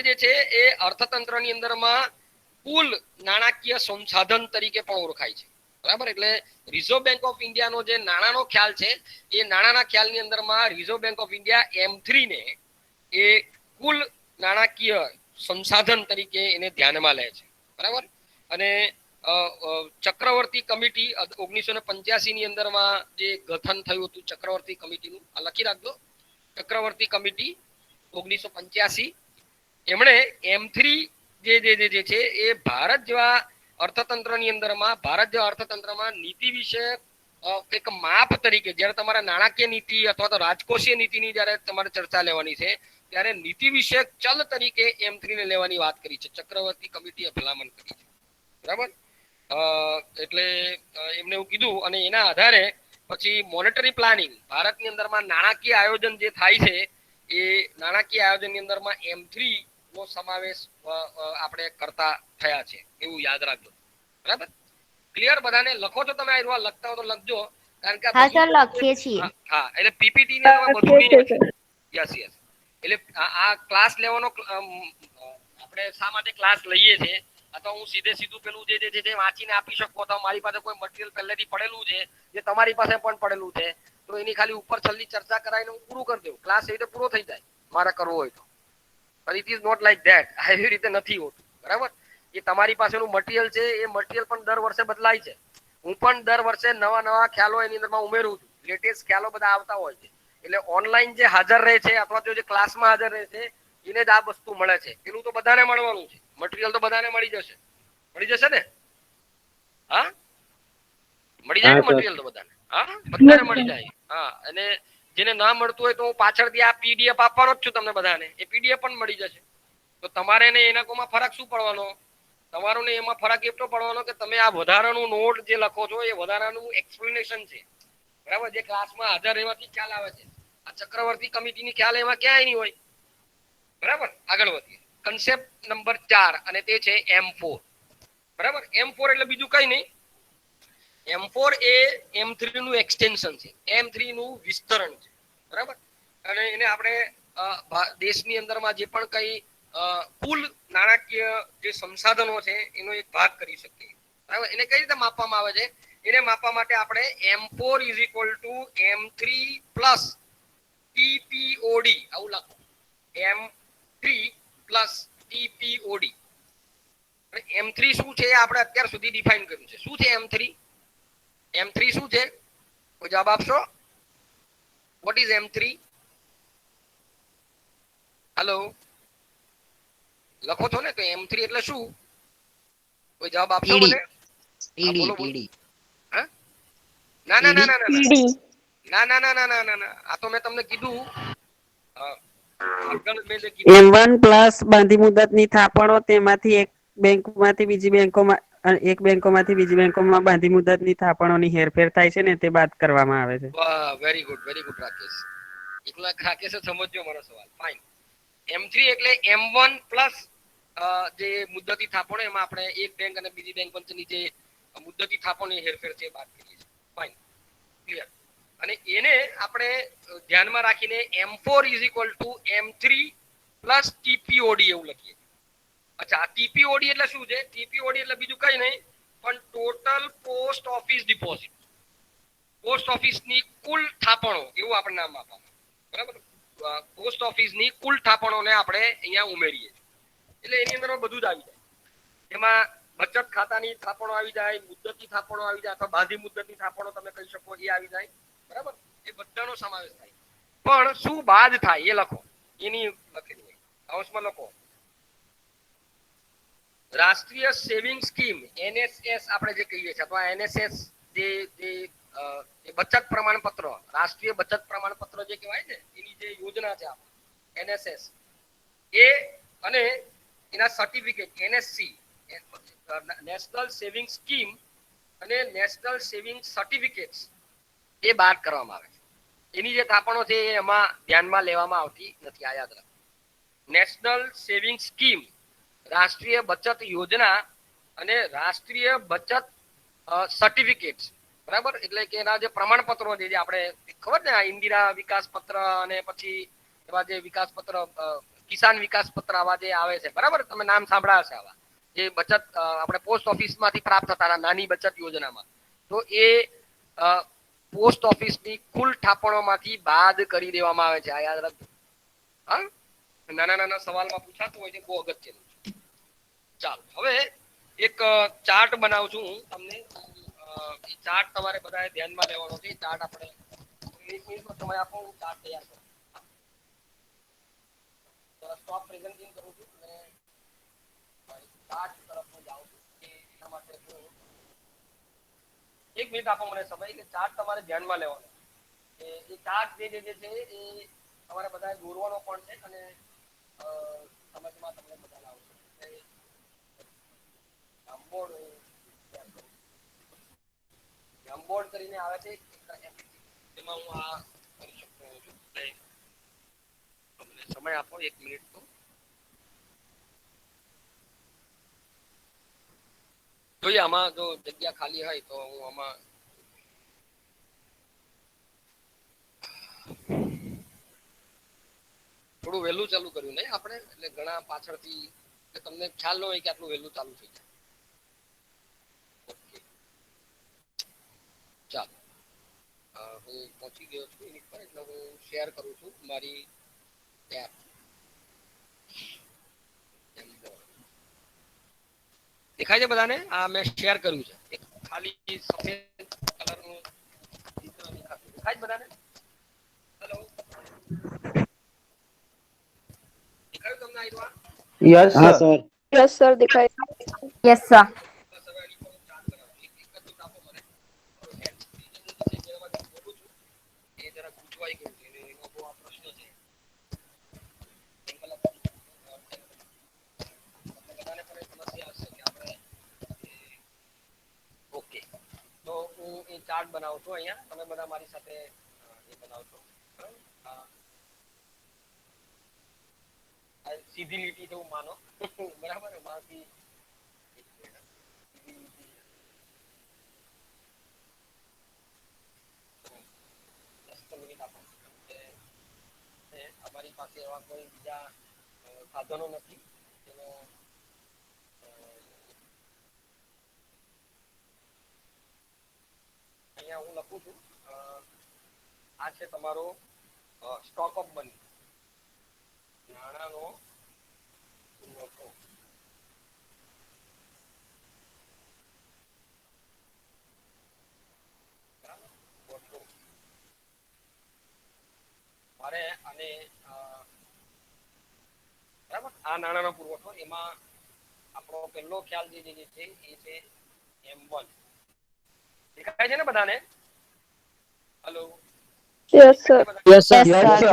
જે છે એ અર્થતંત્રની અંદરમાં કુલ નાણાકીય સંસાધન તરીકે પણ ઓળખાય છે, બરાબર. એટલે રિઝર્વ બેંક ઓફ ઇન્ડિયાનો જે નાણાંનો ખ્યાલ છે એ નાણાંના ખ્યાલની અંદરમાં reserve bank of India M3 ને એ કુલ નાણાકીય સંસાધન તરીકે એને ધ્યાનમાં લે છે, બરાબર. અને ચક્રવર્તી કમિટી 1985 ની અંદરમાં જે ગઠન થયું હતું ચક્રવર્તી કમિટીનું, આ લખી રાખજો, ચક્રવર્તી કમિટી 1985, એમણે M3 જે છે એ ભારત જેવા અર્થતંત્રની અંદરમાં, ભારત જેવા અર્થતંત્રમાં નીતિ વિશે એક માપ તરીકે, જ્યારે તમારા નાણાકીય નીતિ અથવા તો રાજકોષીય નીતિની જ્યારે તમારે ચર્ચા લેવાની છે ત્યારે નીતિ વિષયક ચલ તરીકે M3 ને લેવાની વાત કરી છે. ચક્રવર્તી કમિટીએ ભલામણ કરી છે. બરાબર. એટલે એમને એવું કીધું અને એના આધારે પછી મોનેટરી પ્લાનિંગ, ભારતની અંદરમાં નાણાકીય આયોજન જે થાય છે એ નાણાકીય આયોજનની અંદરમાં M3 નો સમાવેશ આપણે કરતા થયા છે, એવું યાદ રાખજો. બરાબર. ક્લિયર? બધાને લખો છો તમે? આ લખતા હો તો લખજો, કારણ કે હા સર, લખીએ છીએ. હા, એટલે પીપીટી ને તમે બધું છે સર. Yes yes. એટલે આ ક્લાસ લેવાનો આપણે શા માટે ક્લાસ લઈએ છે? અથવા હું સીધું પેલું જે વાંચીને આપી શકો તો મારી પાસે કોઈ મટીરિયલ પહેલેથી પડેલું છે જે તમારી પાસે પણ પડેલું છે, તો એની ખાલી ઉપર છલ્લી ચર્ચા કરાવીને હું પૂરું કરી દઉં. ક્લાસ એ રીતે પૂરો થઈ જાય મારે કરવો હોય તો. પણ it is not like that. એવી રીતે નથી હોતું. બરાબર. એ તમારી પાસેનું મટીરિયલ છે, એ મટીરિયલ પણ દર વર્ષે બદલાય છે. હું પણ દર વર્ષે નવા નવા ખ્યાલો એની અંદરમાં ઉમેરું છું. લેટેસ્ટ ખ્યાલો બધા આવતા હોય છે. એટલે ઓનલાઈન જે હાજર રહે છે અથવા તો જે ક્લાસમાં હાજર રહે છે એને જ આ વસ્તુ મળે છે. પેલું તો બધાને મળવાનું છે. મટીરિયલ તો બધાને મળી જશે. મળી જશે ને? હા, મળી જાય ને મટીરિયલ તો બધાને? હા, બધાને મળી જાય. હા, અને જેને ના મળતું હોય તો હું પાછળથી આ પીડીએફ આપવાનો જ છું તમને બધાને. એ પીડીએફ પણ મળી જશે. તો તમારે ને એનામાં ફરક શું પડવાનો? તમારો ને એમાં ફરક એટલો પડવાનો કે તમે આ વધારાનું નોટ જે લખો છો એ વધારાનું એક્સપ્લેનેશન છે. બરાબર. જે ક્લાસમાં હાજર રહેવાથી ખ્યાલ આવે છે. આ ચક્રવર્તી કમિટીની ખ્યાલ એમાં ક્યાંય નહીં હોય. બરાબર. આગળ વધીએ. કન્સેપ્ટ નંબર 4 અને તે છે M4. બરાબર. M4 એટલે બીજું કઈ નહીં. M4 એ M3 નું એક્સટેન્શન છે. M3 નું વિસ્તરણ છે. બરાબર. અને એને આપણે દેશની અંદરમાં જે પણ કઈ કુલ નાણાકીય જે સંસાધનો છે એનો એક ભાગ કરી શકીએ. બરાબર. એને કઈ રીતે માપવામાં આવે છે? એને માપવા માટે આપણે M4 M3 TPOD આવું લખો. M3 TPOD. M3 શું છે આપણે અત્યાર સુધી ડિફાઇન કર્યું છે. શું છે M3? M3 શું છે? કોઈ જવાબ આપશો? What is M3? હેલો, લખો છો ને? તો M3 એટલે શું? કોઈ જવાબ આપશો પીડી મને? પીડી પીડી હા? ના ના ના ના ના પીડી. ના ના ના ના ના ના ના. આ તો મેં તમને કીધું. આગળ મેં જે કીધું M1 પ્લસ બાંધી મુદતની થાપણો તેમાંથી એક બેંકમાંથી બીજી બેંકોમાં બાંધી મુદતની થાપણોની હેરફેર થાય છે ને તે બાદ કરવામાં આવે છે. વાહ, વેરી ગુડ રાકેશ. એકલા રાકેશે સમજ્યો મારો સવાલ. ફાઇન. M3 એટલે M1 પ્લસ જે મુદ્દતી થાપણો એમાં આપણે એક બેંક અને બીજી બેંક વચ્ચેની જે મુદ્દતી થાપણોની હેરફેર છે વાત કરીએ છીએ. Fine, clear. અને એને આપણે ધ્યાનમાં રાખીને M4 M3 TPOD એવું લખીએ. અચ્છા, TPOD એટલે શું છે? TPOD એટલે બીજું કઈ નહીં પણ total post office deposit. Post ઓફિસની કુલ થાપણો એવું આપણે નામ આપવાનું. બરાબર. પોસ્ટ ઓફિસની કુલ થાપણોને આપણે અહીંયા ઉમેરીએ. એટલે એની અંદર બધું જ આવી જાય. એમાં બચત ખાતાની થાપણો આવી જાય, મુદ્દતી થાપણો આવી જાય, અથવા બાંધી મુદ્દતની થાપણો તમે કહી શકો એ આવી જાય. બરાબર. એ બધાનો સમાવેશ થાય. પણ શું બાદ થાય એ લખો. એની લખેલું હોય હાઉસમાં લખો. રાષ્ટ્રીય સેવિંગ સ્કીમ NSS આપણે જે કહીએ છીએ, અથવા NSS જે બચત પ્રમાણપત્ર, રાષ્ટ્રીય બચત પ્રમાણપત્ર જે કહેવાય ને, એની જે યોજના છે NSS એ અને એના certificate NSC national saving scheme અને નેશનલ સેવિંગ સર્ટિફિકેટ્સ એ બહાર કરવામાં આવે છે. એની જે થાપણો છે એમાં ધ્યાનમાં લેવામાં આવતી નથી. આ યાદ રાખો. નેશનલ સેવિંગ સ્કીમ, રાષ્ટ્રીય બચત યોજના અને રાષ્ટ્રીય બચત સર્ટિફિકેટ્સ. બરાબર. એટલે કે એના જે પ્રમાણપત્રો છે, જે આપણે ખબર ને ઇન્દિરા વિકાસ પત્ર અને પછી એવા જે વિકાસ પત્ર, કિસાન વિકાસ પત્ર આવા જે આવે છે. બરાબર. તમે નામ સાંભળ્યા હશે આવા, જે બચત આપણે પોસ્ટ ઓફિસ માંથી પ્રાપ્ત થતા નાની બચત યોજનામાં. તો એ પોસ્ટ ઓફિસની કુલ થાપણોમાંથી બાદ કરી દેવામાં આવે છે. આ યાદ રાખજો. હા, નાના નાના સવાલમાં પૂછાતું હોય છે, બહુ અગત્યનું છે. ચાલો, હવે એક ચાર્ટ બનાવું છું હું તમને. એ ચાર્ટ તમારે બધાએ ધ્યાનમાં લેવાનો છે. ચાર્ટ આપણે 20 મિનિટનો સમય આપો, હું ચાર્ટ તૈયાર કરું. સ્ટોપ પ્રેઝન્ટિંગ કરું છું અને ચાર્ટ તરફ હું જાઉં છું. એના માટે હું 1 મિનિટ આપો મને સમય, કે ચાર્ટ તમારે ધ્યાનમાં લેવાનો. એ ચાર્ટ જે છે એ તમારે બધાએ દોરવાનો પણ પણ છે અને સમજમાં તમને મજા આવશે. જાંબોળ કરીને આવે છે તેમાં હું આ કરી શકતો હોઉં છું. તમને સમય આપો 1 મિનિટ તો. જોઈએ આમાં જો જગ્યા ખાલી હોય તો હું આમાં થોડું વહેલું ચાલુ કર્યું નહીં આપણે, એટલે ઘણા પાછળથી તમને ખ્યાલ ન હોય કે આટલું વહેલું ચાલુ થઈ જાય. ઓકે ચાલો, હું પહોંચી ગયો છું એની પર, એટલે હું શેર કરું છું મારી એપ. દેખાય છે બધાને? આ મેં શેર કર્યું છે, એક ખાલી સફેદ કલરનું ચિત્ર દેખાતું દેખાય છે બધાને? હેલો, દેખાયું તમને? આવ્યું? Yes sir. યસ સર દેખાય. Yes sir. બસ હવે આની પર હું ચાર્જ કરાવું. એક જ મિનિટ આપો મને. હેન્ડ ફ્રી જે જેનામાંથી હું બોલું છું એ જરા ગૂંચવાઈ ગયું છે, એનો બહુ આ પ્રશ્ન છે. બધાને પણ સમસ્યા હશે કે આપણે ઓકે, તો હું એ ચાર્ટ બનાવું છું અહીંયા. તમે બધા મારી સાથે એ બનાવશો. સીધી લીટી જેવું માનો, બરાબર? એમાંથી અમારી પાસે એવા કોઈ બીજા સાધનો નથી જેનો અહીંયા હું લખું છું. આ છે તમારો સ્ટોક ઓફ મની, નાણાંનો પુરવઠો. મારે અને બરાબર આ નાણાંનો પુરવઠો, એમાં આપણો પહેલો ખ્યાલ જે છે એ છે M1. દેખાય છે ને બધાને? Hello, yes sir. Yes sir. Yes, yes sir. Sir.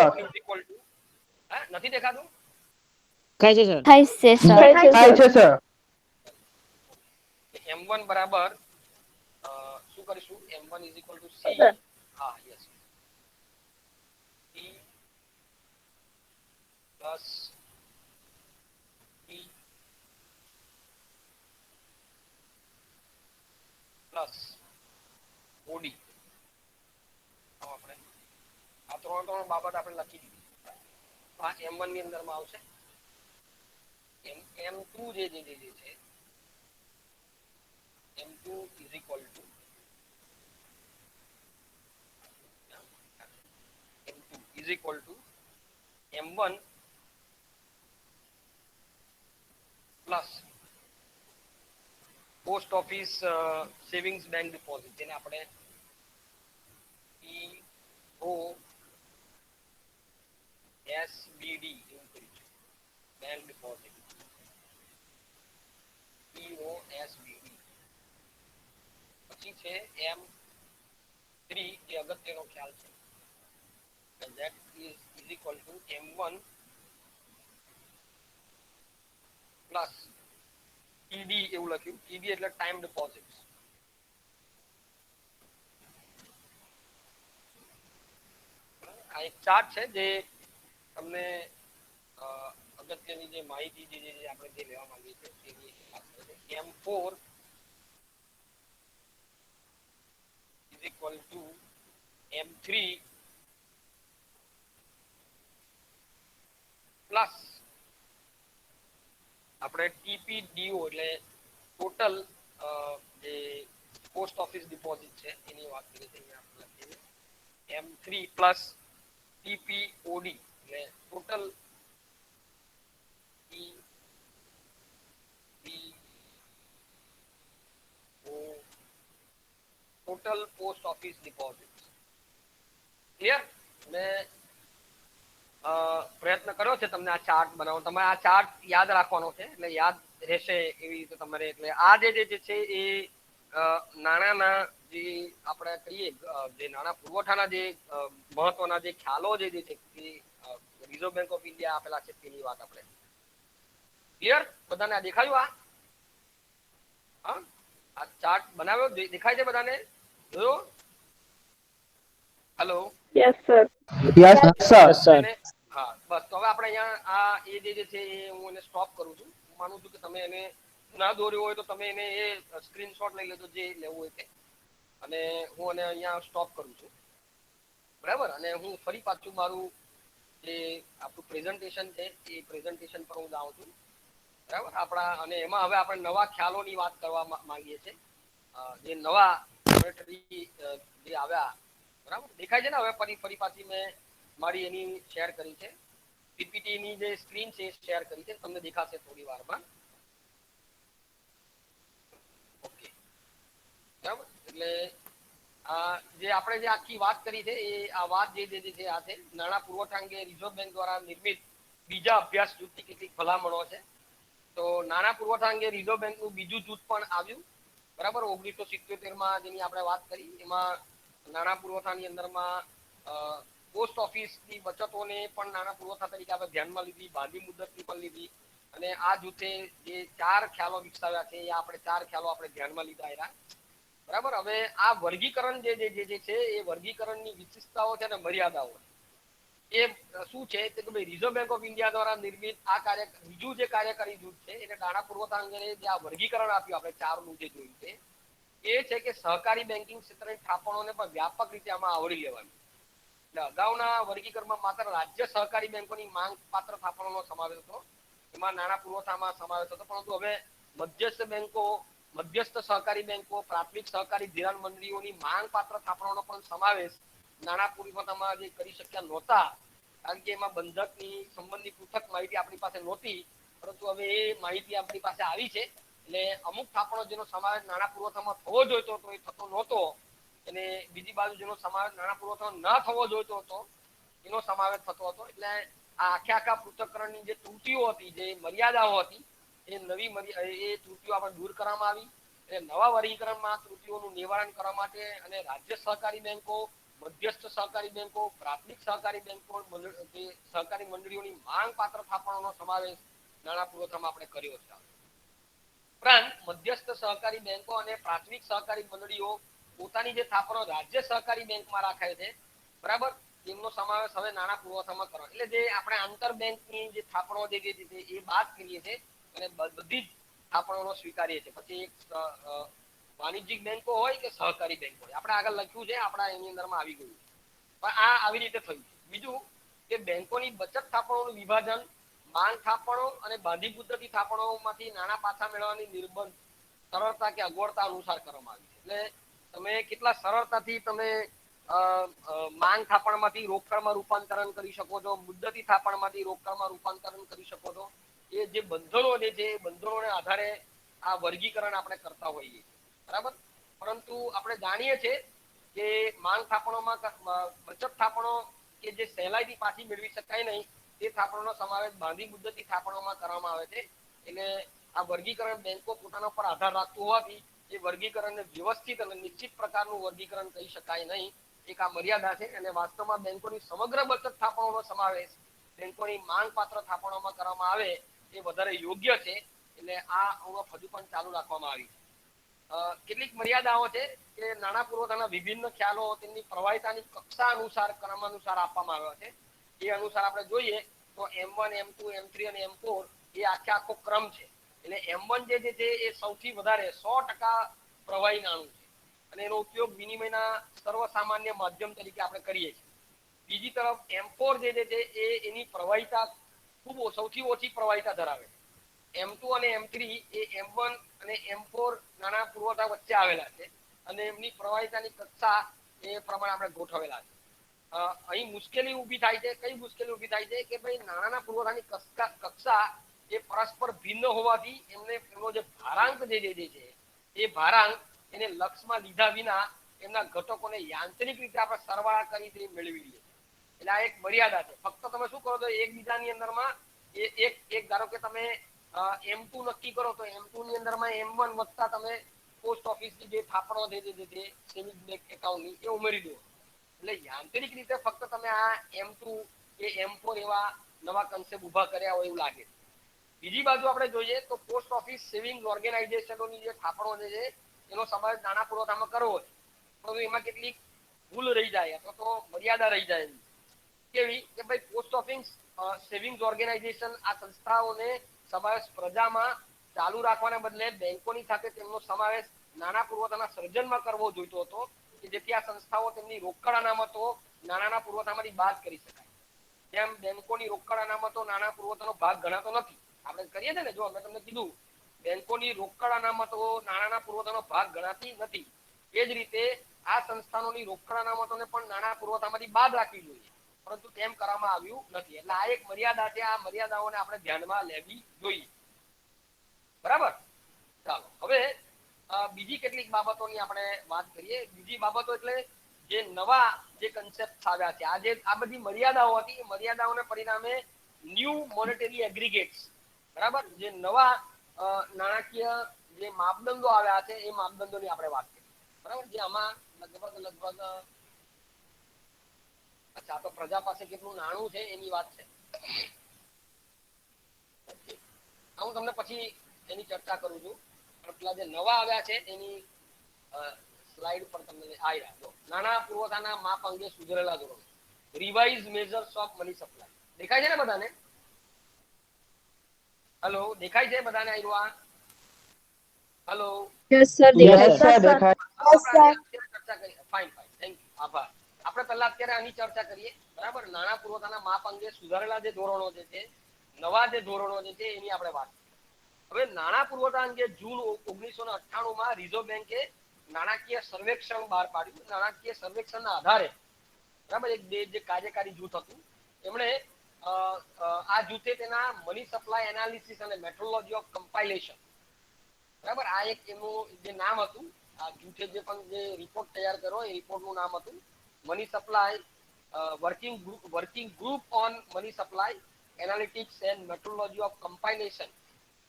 હા, નથી દેખાતું? થાય છે સર. થાય છે સર. થાય છે સર. M1 બરાબર શું કરીશું? M1 is equal to C. હા, yes, C plus E plus OD. આપણે આ ત્રણ બાબત આપણે લખી દીધી. આ M1 ની અંદરમાં આવશે. M2 જે છે M2 is equal to M2 is equal to M1 plus post office savings bank deposit, જેને આપણે POSBD એવું કરીશું. Bank deposit POSBD. પછી છે M3, એ અગત્યનો ખ્યાલ છે. that is equal to M1 plus TD એવું લખ્યું. TD એટલે ટાઈમ ડિપોઝિટ. આ એક ચાર્ટ છે જે તમને અગત્યની જે માહિતી જે આપણે જે લેવા માંગીએ છીએ તેની M4 is equal to M3 plus આપણે TPDO એટલે ટોટલ જે પોસ્ટ ઓફિસ ડિપોઝિટ છે એની વાત કરીએ છીએ. અહીંયા આપણે લખીએ M3 પ્લસ TPOD એટલે total total post office deposit. Clear? મેં પ્રયત્ન કર્યો છે તમને આ ચાર્ટ બનાવવાનો. તમારે આ ચાર્ટ યાદ રાખવાનો છે, એટલે યાદ રહેશે એવી રીતે તમારે. એટલે આ જે છે એ નાણાંના જે આપણે કહીએ જે નાણાં પુરવઠાના જે મહત્વના જે ખ્યાલો જે છે એ રિઝર્વ બેંક ઓફ ઇન્ડિયા આપેલા છે તેની વાત આપણે ક્લિયર બધાને આ દેખાયું હા આ ચાર્ટ બનાવ્યો દેખાય છે બધાને જોયો hello yes sir. Yes sir sir હા બસ તો હવે આપણે અહીંયા આ એ જે છે એ હું એને સ્ટોપ કરું છું હું માનું છું કે તમે એને ના દોર્યો હોય તો તમે એને એ સ્ક્રીનશોટ લઈ લેજો જે લેવું હોય તે અને હું એને અહીંયા સ્ટોપ કરું છું બરાબર અને હું ફરી પાછું મારું જે આપણું પ્રેઝન્ટેશન છે એ પ્રેઝન્ટેશન પર હું જાઉં છું બરાબર આપણા અને એમાં હવે આપણે નવા ખ્યાલોની વાત કરવા માંગીએ છીએ જે નવા મોનેટરી જે આવ્યા બરાબર દેખાય છે ને હવે ફરી પાછી મેં મારી એની શેર કરી છે પીપીટી ની જે સ્ક્રીન છે શેર કરી છે તમને દેખાશે થોડી વારમાં ઓકે બરાબર એટલે આ જે આપણે જે આખી વાત કરી છે એ આ વાત જે છે આ છે નાણાં પુરવઠા અંગે રિઝર્વ બેંક દ્વારા નિર્મિત બીજા અભ્યાસ જૂથની કેટલીક ભલામણો છે તો નાણાં પુરવઠા અંગે રિઝર્વ બેંકનું બીજું જૂથ પણ આવ્યું બરાબર 1977 જેની આપણે વાત કરી એમાં નાણાં પુરવઠાની અંદરમાં પોસ્ટ ઓફિસની બચતોને પણ નાણાં પુરવઠા તરીકે આપણે ધ્યાનમાં લીધી બાંધી મુદતની પણ લીધી અને આ જૂથે જે 4 ખ્યાલો વિકસાવ્યા છે એ આપણે 4 ખ્યાલો આપણે ધ્યાનમાં લીધા એના બરાબર હવે આ વર્ગીકરણ જે છે એ વર્ગીકરણની વિશિષ્ટતાઓ છે અને મર્યાદાઓ એ શું છે કે ભાઈ રિઝર્વ બેંક ઓફ ઇન્ડિયા દ્વારા નિર્મિત આ બીજું જે કાર્યકારી જૂથ છે એટલે નાણાં પુરવઠા અંગે જે આ વર્ગીકરણ આપ્યું આપણે 4નું જે જોયું છે એ છે કે સહકારી બેન્કિંગ ક્ષેત્રની થાપણોને પણ વ્યાપક રીતે આમાં આવરી લેવાની એટલે અગાઉના વર્ગીકરણમાં માત્ર રાજ્ય સહકારી બેંકોની માંગ પાત્ર થાપણોનો સમાવેશ હતો એમાં નાણાં પુરવઠામાં સમાવેશ હતો પરંતુ હવે મધ્યસ્થ સહકારી બેંકો પ્રાથમિક સહકારી ધિરાણ મંડળીઓની માંગ પાત્ર થાપણોનો પણ સમાવેશ નાણાં પુરવઠામાં જે કરી શક્યા નહોતા કારણ કે એમાં બંધકની સંબંધિત પૃથક માહિતી આપણી પાસે નહોતી પરંતુ હવે એ માહિતી આપણી પાસે આવી છે એટલે અમુક થાપણો જેનો સમાવેશ નાણાં પુરવઠામાં થવો જોઈતો હતો એ થતો નહોતો અને બીજી બાજુ જેનો સમાવેશ નાણાં પુરવઠામાં ન થવો જોઈતો હતો એનો સમાવેશ થતો હતો એટલે આ આખા પૃથ્થકરણની જે ત્રુટીઓ હતી જે મર્યાદાઓ હતી એ નવી એ ત્રુટીઓ આપણે દૂર કરવામાં આવી એટલે નવા વર્ગીકરણમાં ત્રુટીઓનું નિવારણ કરવા માટે અને રાજ્ય સહકારી બેંકો મધ્યસ્થ સહકારી બેંકો પ્રાથમિક સહકારી બેંકો જે સહકારી મંડળીઓની માંગ પાત્ર થાપણોનો સમાવેશ નાણાં પુરવઠામાં આપણે કર્યો છે ઉપરાંત મધ્યસ્થ સહકારી બેંકો અને પ્રાથમિક સહકારી મંડળીઓ પોતાની જે થાપણો રાજ્ય સહકારી બેંકમાં રાખે છે બરાબર તેમનો સમાવેશ હવે નાણાં પુરવઠામાં કરો એટલે જે આપણે આંતર બેંકની જે થાપણો જે છે એ બાદ કરીએ છીએ અને બધી જ થાપણોનો સ્વીકારીએ છીએ પછી એક વાણિજ્યિક બેંકો હોય કે સહકારી બેંક હોય આપણે આગળ લખ્યું છે આપણા એની અંદરમાં આવી ગયું પણ આ આવી રીતે થયું બીજું કે બેંકોની બચત થાપણોનું વિભાજન માંગ થાપણો અને બાંધી મુદતી થાપણોમાંથી નાણાં પાછા મેળવવાની નિર્બંધ સરળતા કે અગવડતા અનુસાર કરવામાં આવી છે એટલે તમે કેટલા સરળતાથી તમે માંગ થાપણમાંથી રોકડમાં રૂપાંતરણ કરી શકો છો મુદતી થાપણમાંથી રોકડમાં રૂપાંતરણ કરી શકો છો એ જે બંધનો જે છે એ બંધનોને આધારે આ વર્ગીકરણ આપણે કરતા હોઈએ બરાબર પરંતુ આપણે જાણીએ છીએ કે માંગ થાપણોમાં બચત થાપણો કે જે સહેલાઈથી પાછી મેળવી શકાય નહીં તે થાપણોનો સમાવેશ બાંધી મુદતી થાપણોમાં કરવામાં આવે છે એટલે આ વર્ગીકરણ બેંકો પોતાના પર આધાર રાખતું હોવાથી એ વર્ગીકરણને વ્યવસ્થિત અને નિશ્ચિત પ્રકારનું વર્ગીકરણ કહી શકાય નહીં એક આ મર્યાદા છે અને વાસ્તવમાં બેંકોની સમગ્ર બચત થાપણોનો સમાવેશ બેંકોની માંગ પાત્ર થાપણોમાં કરવામાં આવે એ વધારે યોગ્ય છે એટલે આ હજુ પણ ચાલુ રાખવામાં આવી છે કેટલીક મર્યાદાઓ છે કે નાણાં પુરવઠાના વિભિન્ન ખ્યાલો તેમની પ્રવાહિતાની કક્ષા અનુસાર ક્રમાનુસાર આપવામાં આવ્યા છે એ અનુસાર આપણે જોઈએ તો M1 M2 M3 અને M4 એ આખો ક્રમ છે એટલે M1 જે છે એ સૌથી વધારે 100% પ્રવાહી નાણું છે અને એનો ઉપયોગ વિનિમયના સર્વસામાન્ય માધ્યમ તરીકે આપણે કરીએ છીએ બીજી તરફ M4 જે છે એ એની પ્રવાહિતા ખૂબ સૌથી ઓછી પ્રવાહિતા ધરાવે છે M2 અને M3 એ M1 અને M4 નાણાં પુરવઠા વચ્ચે આવેલા છે અને એમની પ્રવાહિતાની કક્ષા એ પ્રમાણે આપણે ગોઠવેલા છે અહીં મુશ્કેલી ઊભી થાય છે કઈ મુશ્કેલી ઊભી થાય છે કે ભાઈ નાણાંના પુરવઠાની કક્ષા એ પરસ્પર ભિન્ન હોવાથી એમનો જે ભારાંક જે છે એ ભારાંક એને લક્ષમાં લીધા વિના એમના ઘટકોને યાંત્રિક રીતે આપણે સરવાળા કરી મેળવી લઈએ એટલે આ એક મર્યાદા છે ફક્ત તમે શું કરો તો એકબીજાની અંદરમાં એક ધારો કે તમે M2 નક્કી કરો તો M2 ની અંદરમાં M1 વત્તા તમે પોસ્ટ ઓફિસની જે થાપણો છે સેવિંગ બેંક એકાઉન્ટની એ ઉમેરી દો એટલે યાંત્રિક રીતે ફક્ત તમે આ M2 કે M4 એવા નવા કન્સેપ્ટ ઉભા કર્યા હોય એવું લાગે. બીજી બાજુ આપણે જોઈએ તો પોસ્ટ ઓફિસ સેવિંગ ઓર્ગેનાઇઝેશનોની જે થાપણો જે છે એનો સમાવેશ નાણાં પુરવઠામાં કરવો હોય તો એમાં કેટલીક ભૂલ રહી જાય અથવા તો મર્યાદા રહી જાય. કેવી કે ભાઈ પોસ્ટ ઓફિસ સેવિંગ્સ ઓર્ગેનાઇઝેશન આ સંસ્થાઓને સમાવેશ પ્રજામાં ચાલુ રાખવાને બદલે બેંકોની સાથે તેમનો સમાવેશ નાણાં પુરવઠાના સર્જનમાં કરવો જોઈતો હતો કે જેથી આ સંસ્થાઓ તેમની રોકડ અનામતો નાણાંના પુરવઠામાંથી બાદ કરી શકાય. જેમ બેંકોની રોકડ અનામતો નાણાં પુરવઠાનો ભાગ ગણાતો નથી. આપણે કરીએ છીએ ને, જો મેં તમને કીધું બેંકોની રોકડ અનામતો નાણાંના પુરવઠાનો ભાગ ગણાતી નથી, એ જ રીતે આ સંસ્થાનોની રોકડ અનામતોને પણ નાણાં પુરવઠામાંથી બાદ રાખવી જોઈએ, પરંતુ તેમ કરવામાં આવ્યું નથી. એટલે આ એક મર્યાદા છે. આ મર્યાદાઓને આપણે ધ્યાનમાં લેવી જોઈએ. બરાબર. ચાલો હવે બીજી કેટલીક બાબતોની આપણે વાત કરીએ. બીજી બાબતો એટલે જે નવા જે કન્સેપ્ટ આવ્યા છે, આ બધી મર્યાદાઓ હતી, એ મર્યાદાઓને પરિણામે ન્યૂ મોનેટરી એગ્રીગેટ્સ, બરાબર, જે નવા નાણાકીય જે માપદંડો આવ્યા છે એ માપદંડોની આપણે વાત કરીએ. બરાબર, જે આમાં લગભગ અચ્છા, તો પ્રજા પાસે કેટલું નાણું છે એની વાત છે. હું તમને પછી એની ચર્ચા કરું છું. પેલા જે નવા આવ્યા છે એની સ્લાઇડ પર તમને આવ્યા. નાણાં પુરવઠાના માપ અંગે સુધારેલા ધોરણો, revise measures of money supply. દેખાય છે ને બધાને? હેલો, દેખાય છે બધાને? આવ્યું? હેલો, યસ સર, દેખાય. ચર્ચા કરીએ. ફાઇન, થેન્ક યુ, આભાર. આપણે પહેલા અત્યારે આની ચર્ચા કરીએ. બરાબર, નાણાં પુરવઠાના માપ અંગે સુધારેલા જે ધોરણો જે છે, નવા જે ધોરણો જે છે એની આપણે વાત કરીએ. હવે નાણાં પુરવઠા અંગે જૂન 1998 માં રિઝર્વ બેન્કે નાણાકીય સર્વેક્ષણ બહાર પાડ્યું. નાણાકીય સર્વેક્ષણના આધારે, બરાબર, એક જે કાર્યકારી જૂથ હતું એમણે આ જૂથે તેના મની સપ્લાય એનાલિસિસ અને મેથોડોલોજી ઓફ કમ્પાઇલેશન, બરાબર, આ એક એમનું જે નામ હતું, આ જૂથે જે પણ જે રિપોર્ટ તૈયાર કર્યો એ રિપોર્ટનું નામ હતું money supply working group on money supply analytics and methodology of compilation.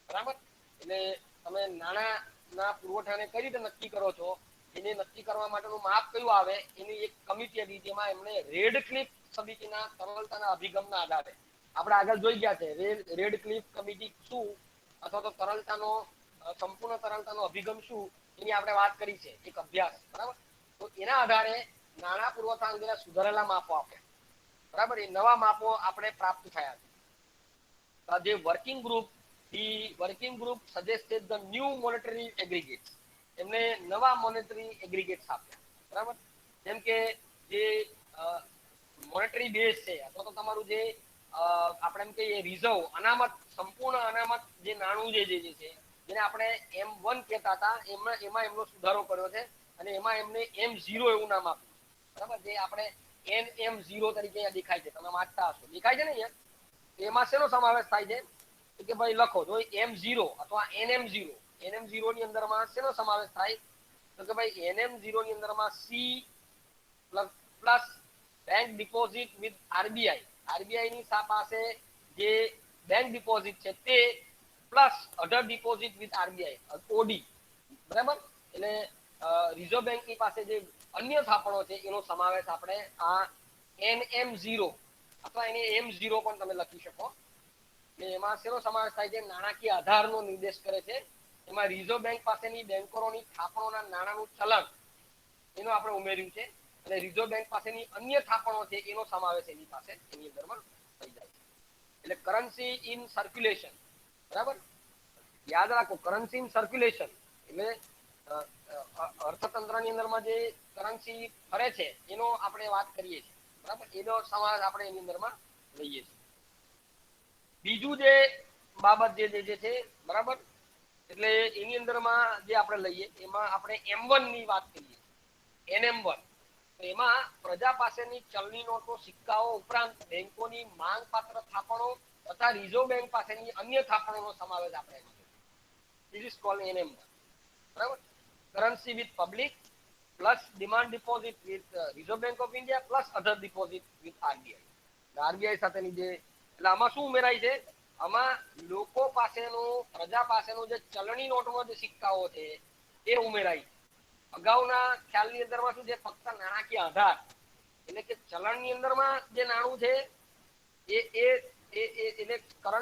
બરાબર, એટલે તમે નાણાંના પુરવઠાને કઈ રીતે નક્કી કરો છો, એને નક્કી કરવા માટેનું માપ કયું આવે, એની એક કમિટી હતી. જેમાં એમણે રેડક્લિફ સમિતિના તરલતાના અભિગમના આધારે, આપણે આગળ જોઈ ગયા છે રેડક્લિફ કમિટી શું અથવા તો તરલતાનો સંપૂર્ણ તરલતાનો અભિગમ શું એની આપણે વાત કરી છે, એક અભ્યાસ. બરાબર, તો એના આધારે નાણાં પુરવઠા અંગેના સુધારેલા માપો આપ્યા. બરાબર, એ નવા માપો આપણે પ્રાપ્ત થયા છે. જે working group suggested the new monetary aggregates, એમને નવા મોનેટરી એગ્રીગેટ્સ આપ્યા. બરાબર, જેમ કે જે મોનેટરી બેઝ છે અથવા તો તમારું જે આપણે એમ કહીએ રિઝર્વ અનામત, સંપૂર્ણ અનામત જે નાણું જે છે જેને આપણે M1 કહેતા હતા, એમાં એમનો સુધારો કર્યો છે અને એમાં એમને M0 એવું નામ આપ્યું. બરાબર, જે આપણે NM0 તરીકે અહીંયા દેખાય છે, તમે વાંચતા હશો, દેખાય છે ને અહીંયા? એમાં શેનો સમાવેશ થાય છે કે ભાઈ લખો તો M0 અથવા NM0 ની અંદરમાં શેનો સમાવેશ થાય તો કે ભાઈ NM0 ની અંદરમાં C plus bank deposit with RBI ની પાસે જે બેંક ડિપોઝિટ છે તે plus other deposit with RBI OD. બરાબર, એટલે રિઝર્વ બેંકની પાસે જે અન્ય થાપણો છે એનો સમાવેશ આપણે આ NM0 અથવા એને M0 પણ તમે લખી શકો. એમાં શેનો સમાવેશ થાય છે? નાણાકીય આધારનો નિર્દેશ કરે છે. એમાં રિઝર્વ બેંક પાસેની બેંકોની થાપણોના નાણાંનું ચલણ એનો આપણે ઉમેર્યું છે અને રિઝર્વ બેંક પાસેની અન્ય થાપણો છે એનો સમાવેશ એની પાસે એની અંદરમાં થઈ જાય છે. એટલે કરન્સી ઇન સર્ક્યુલેશન, બરાબર, યાદ રાખો, કરન્સી ઇન સર્ક્યુલેશન એટલે અર્થતંત્રની અંદરમાં જે કરન્સી ફરે છે એનો આપણે વાત કરીએ છીએ. બરાબર, એનો સમાવેશ આપણે એની અંદરમાં લઈએ છીએ. બીજું જે બાબત જે છે, બરાબર, એટલે એની અંદરમાં જે આપણે લઈએ એમાં આપણે M1 ની વાત કરીએ, NM1. એમાં પ્રજા પાસેની ચલણી નોટો, સિક્કાઓ ઉપરાંત બેંકોની માંગ પાત્ર થાપણો તથા રિઝર્વ બેંક પાસેની અન્ય થાપણોનો સમાવેશ આપણે This is called NM1. બરાબર, currency with public plus demand deposit with Reserve Bank of India plus other deposit with RBI. RBI સાથેની જે, એટલે આમાં શું ઉમેરાય છે? આમાં લોકો પાસેનું, પ્રજા પાસેનું જે ચલણી નોટમાં જે સિક્કાઓ છે એ ઉમેરાય. અગાઉના ખ્યાલની અંદરમાં શું છે? ફક્ત નાણાકીય આધાર, એટલે કે ચલણની અંદરમાં જે નાણું છે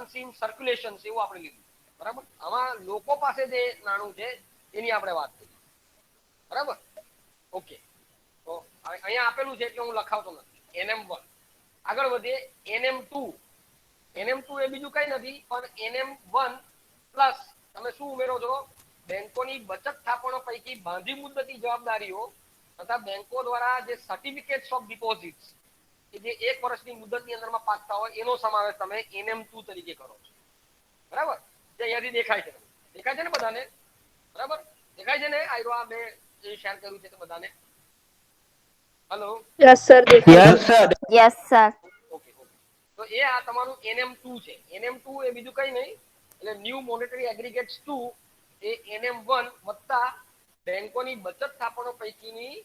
ફંડ્સ ઇન સર્ક્યુલેશન એવું આપણે લીધું, બરાબર. આમાં લોકો પાસે જે નાણું છે એની આપણે વાત કરી, બરાબર. ઓકે, તો અહીંયા આપેલું છે એટલે હું લખાવતો નથી. NM1 આગળ વધીએ. NM2 એ બીજું કઈ નથી પણ NM1 પ્લસ તમે શું ઉમેરો છો? બેંકોની બચત થાપણો પૈકી બાંધી મુદ્દતી જવાબદારીઓ તથા બેંકો દ્વારા જે સર્ટિફિકેટ્સ ઓફ ડિપોઝિટ્સ કે જે 1 વર્ષની મુદતની અંદરમાં પાકતા હોય એનો સમાવેશ તમે NM2 તરીકે કરો છો, બરાબર. જે અહીંયાથી દેખાય છે ને બધાને? બરાબર, દેખાય છે ને? આ મેં શેર કર્યું છે બધાને. હેલો, યસ સર દેખાય yes sir yes sir. Okay. તો એ આ તમારું NM2 છે. NM2 એ બીજું કઈ નહીં એટલે ન્યૂ મોનેટરી એગ્રીગેટ્સ 2 એ NM1 વત્તા બેંકોની બચત થાપણો પૈકીની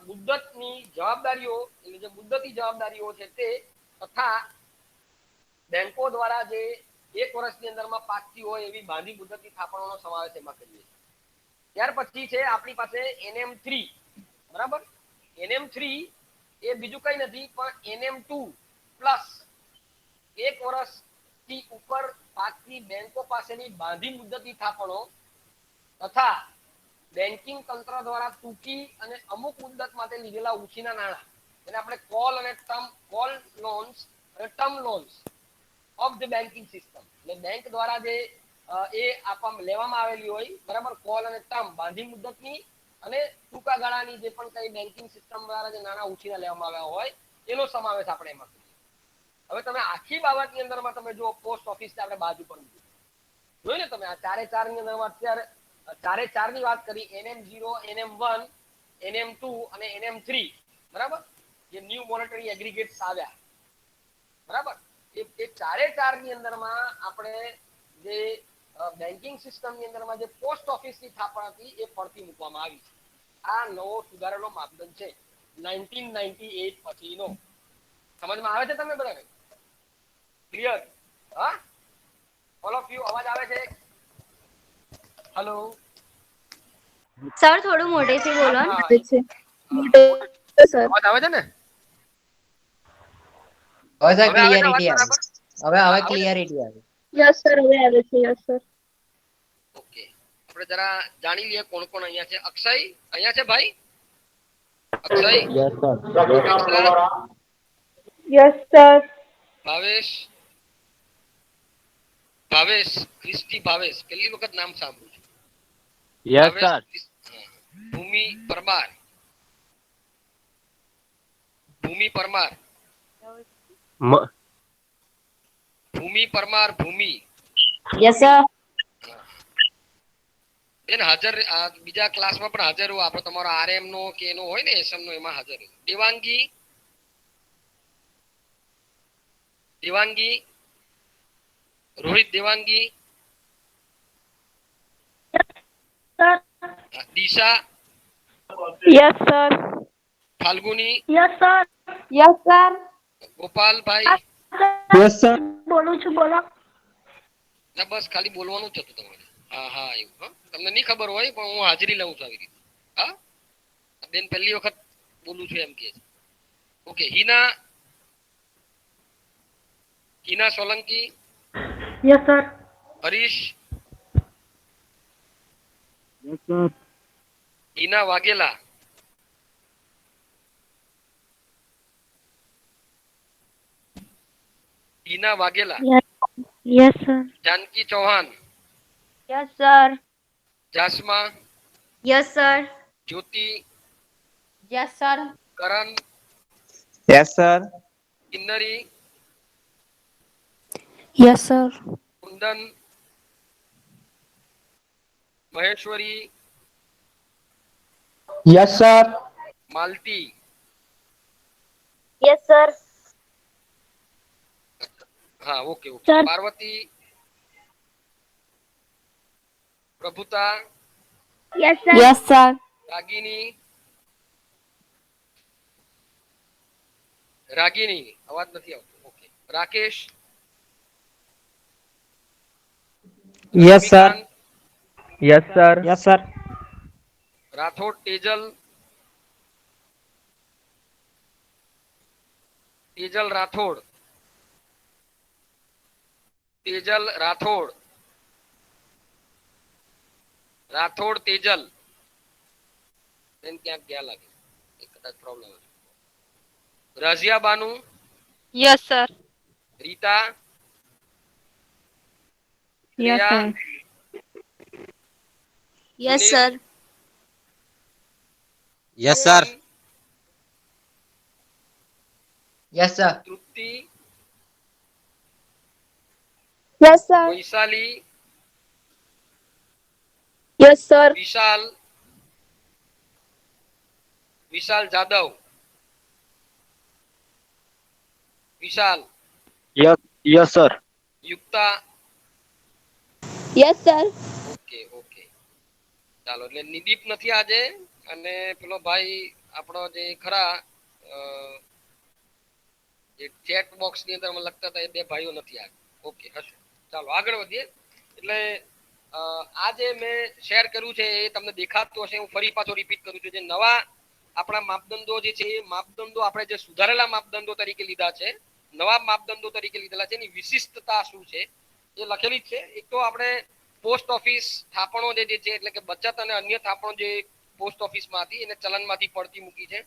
મુદ્દતની જવાબદારીઓ એટલે જે મુદ્દતી જવાબદારીઓ છે તે તથા બેંકો દ્વારા જે 1 વર્ષની અંદરમાં પાકતી હોય એવી બાંધી મુદ્દતી થાપણોનો સમાવેશ એમાં કરીએ છીએ. ત્યાર પછી છે આપણી પાસે NM3, બરાબર. NM3 એ બીજું કઈ નથી પણ NM2 પ્લસ 1 વર્ષથી ઉપર પાકતી બેંકો પાસેની બાંધી મુદ્દતી થાપણો તથા બેન્કિંગ તંત્ર દ્વારા ટૂંકી અને અમુક મુદ્દત માટે લીધેલા ઉછીના નાણાં એને આપણે કોલ લોન્સ અને term loans of the banking system એટલે બેંક દ્વારા જે એ લેવામાં આવેલી હોય, બરાબર. કોલ અને ટર્મ બાંધી મુદ્દતની અને ટૂંકા ગાળાની જે પણ કઈ બેન્કિંગ સિસ્ટમ દ્વારા જે નાણાં ઉછીના લેવામાં આવ્યા હોય એનો સમાવેશ આપણે એમાં કરીએ. હવે તમે આખી બાબતની અંદરમાં તમે જો પોસ્ટ ઓફિસ આપણે બાજુ પર જોયું ને તમે આ 4 ની અંદરમાં અત્યારે 4 ની વાત કરી. NM0, NM1, NM2 અને NM3, બરાબર. જે ન્યૂ મોનેટરી એગ્રીગેટ્સ આવ્યા, બરાબર. એ 4 ની અંદરમાં આપણે જે બેન્કિંગ સિસ્ટમની અંદરમાં જે પોસ્ટ ઓફિસની થાપણ હતી એ પડતી મૂકવામાં આવી છે. આ નવો સુધારેલો માપદંડ છે 1998 પછીનો. સમજમાં આવે છે તમને બરાબર? ક્લિયર? હા, ઓલ ઓફ યુ અવાજ આવે છે? હેલો સર થોડું મોટેથી બોલો ને. છે સર. અવાજ આવે છે ને? હવે સર હવે આવે છે અવાજ ક્લિયરિટી આવે. બરાબર? હવે આવે છે? ક્લિયરિટી આવે. યસ સર હવે આવે છે. Yes sir. ઓકે, આપણે જરા જાણી લઈએ કોણ કોણ અહીંયા છે. અક્ષય અહીંયા છે ભાઈ? Akshay, yes sir Diksha, yes sir. Bhavesh, Christy Bhavesh, પહેલી વખત નામ સાંભળ્યું છે. યસ ભાવેશ, સર હા. Bhumi Parmar, Bhumi Parmar, Bhumi yes sir. બેન હાજર બીજા ક્લાસમાં પણ હાજર હોય. આપણે તમારો RM નો કે એનો હોય ને SM નો એમાં હાજર હોય. Devangi, Rohit Devangi, sir. Disha, yes sir. Falguni, yes sir. Yes sir. Gopalbhai. Yes sir બોલું છું બોલો. ના બસ ખાલી બોલવાનું જ હતું તમારે. હા એવું. હા, તમને નહીં ખબર હોય પણ હું હાજરી લઉં છું આવી રીતે. હા બેન પહેલી વખત બોલું છું એમ કે. Okay, Hina Solanki, yes sir. Harish, yes sir Hina Vaghela, yes sir. Janki Chauhan, yes sir. Jasma, yes sir. Jyoti, yes sir. Karan, yes sir Kinnari, yes sir. Kundan, Maheshwari, yes sir Malti, yes sir. હા okay sir. Parvati, Prabhuta, yes sir. Yes sir. Ragini અવાજ નથી આવતો. Okay, Rakesh, yes sir Rashmikant, yes sir yes sir Rathod Tejal Rathod, Tejal Rathod, Rathod Tejal બેન ક્યાંક ગયા લાગે, એ કદાચ પ્રોબ્લેમ હશે. Razia Banu, yes sir. Rita, yes Shreya, sir. Yes Sunil, sir. Yes sir. Rohan, yes sir. Trupti, yes sir. Vaishali, yes sir. Vishal, Vishal Jadav, Vishal, Yes, sir. Yukta. Yes sir. Okay okay, ચાલો. એટલે નિદીપ નથી આજે, અને પેલો ભાઈ આપણો જે ખરા જે ચેટ બોક્સ ની અંદર લખતા હતા એ બે ભાઈઓ નથી આજે. ઓકે, હશે. ચાલો આગળ વધીએ. એટલે આ જે મેં શેર કર્યું છે એ તમને દેખાતું હશે. હું ફરી પાછો રિપીટ કરું છું. જે નવા આપણા માપદંડો જે છે એ માપદંડો આપણે જે સુધારેલા માપદંડો તરીકે લીધા છે, નવા માપદંડો તરીકે લીધેલા છે, એની વિશિષ્ટતા શું છે એ લખેલી જ છે. એક તો આપણે પોસ્ટ ઓફિસ થાપણો જે છે, એટલે કે બચત અને અન્ય થાપણો જે પોસ્ટ ઓફિસમાં હતી એને ચલણમાંથી પડતી મૂકી છે.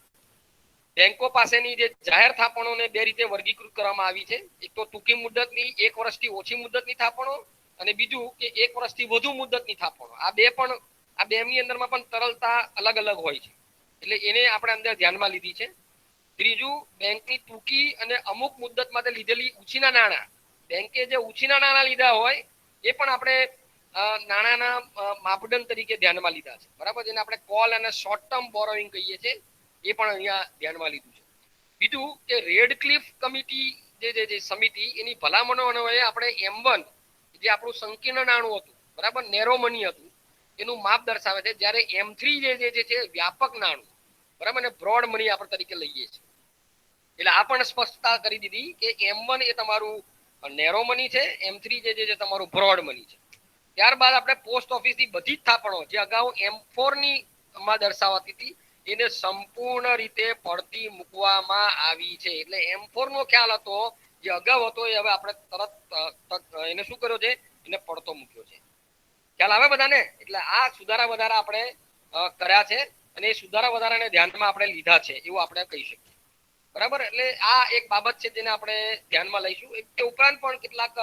બેંકો પાસેની જે જાહેર થાપણોને બે રીતે વર્ગીકૃત કરવામાં આવી છે. એક તો ટૂંકી મુદતની 1 વર્ષથી ઓછી મુદતની થાપણો, અને બીજું કે 1 વર્ષથી વધુ મુદતની થાપણો. આ બેની અંદરમાં પણ તરલતા અલગ અલગ હોય છે, એટલે એને આપણે અંદર ધ્યાનમાં લીધી છે. ત્રીજું, બેંકની ટૂંકી અને અમુક મુદત માટે લીધેલી ઉછીના નાણાં, બેંકે જે ઉછીના નાણાં લીધા હોય એ પણ આપણે નાણાંના માપદંડ તરીકે ધ્યાનમાં લીધા છે. બરાબર, જેને આપણે કોલ અને શોર્ટ ટર્મ બોરોઈંગ કહીએ છીએ, એ પણ અહીંયા ધ્યાનમાં લીધું છે. બીજું કે રેડક્લિફ કમિટી જે સમિતિ, એની ભલામણો અન્વયે આપણે M1 જે આપણું સંકીર્ણ નાણું હતું, બરાબર, નેરો મની હતું, એનું માપ દર્શાવે છે. જ્યારે M3 જે છે વ્યાપક નાણું, બરાબર, ને બ્રોડ મની આપણે તરીકે લઈએ છીએ. એટલે આ પણ સ્પષ્ટતા કરી દીધી કે M1 એ તમારું નેરો મની છે, M3 જે તમારું બ્રોડ મની છે. ત્યારબાદ આપણે પોસ્ટ ઓફિસની બધી જ થાપણો જે અગાઉ M4 ની માં દર્શાવાતી હતી એને સંપૂર્ણ રીતે પડતી મૂકવામાં આવી છે. એટલે M4 નો ખ્યાલ હતો જે અગાઉ હતો એ હવે આપણે તરત એને શું કર્યો છે, એને પડતો મૂક્યો છે. ખ્યાલ આવે બધાને? એટલે આ સુધારા વધારા આપણે કર્યા છે, અને એ સુધારા વધારાને ધ્યાનમાં આપણે લીધા છે એવું આપણે કહી શકીએ. બરાબર, એટલે આ એક બાબત છે જેને આપણે ધ્યાનમાં લઈશું. એ ઉપરાંત પણ કેટલાક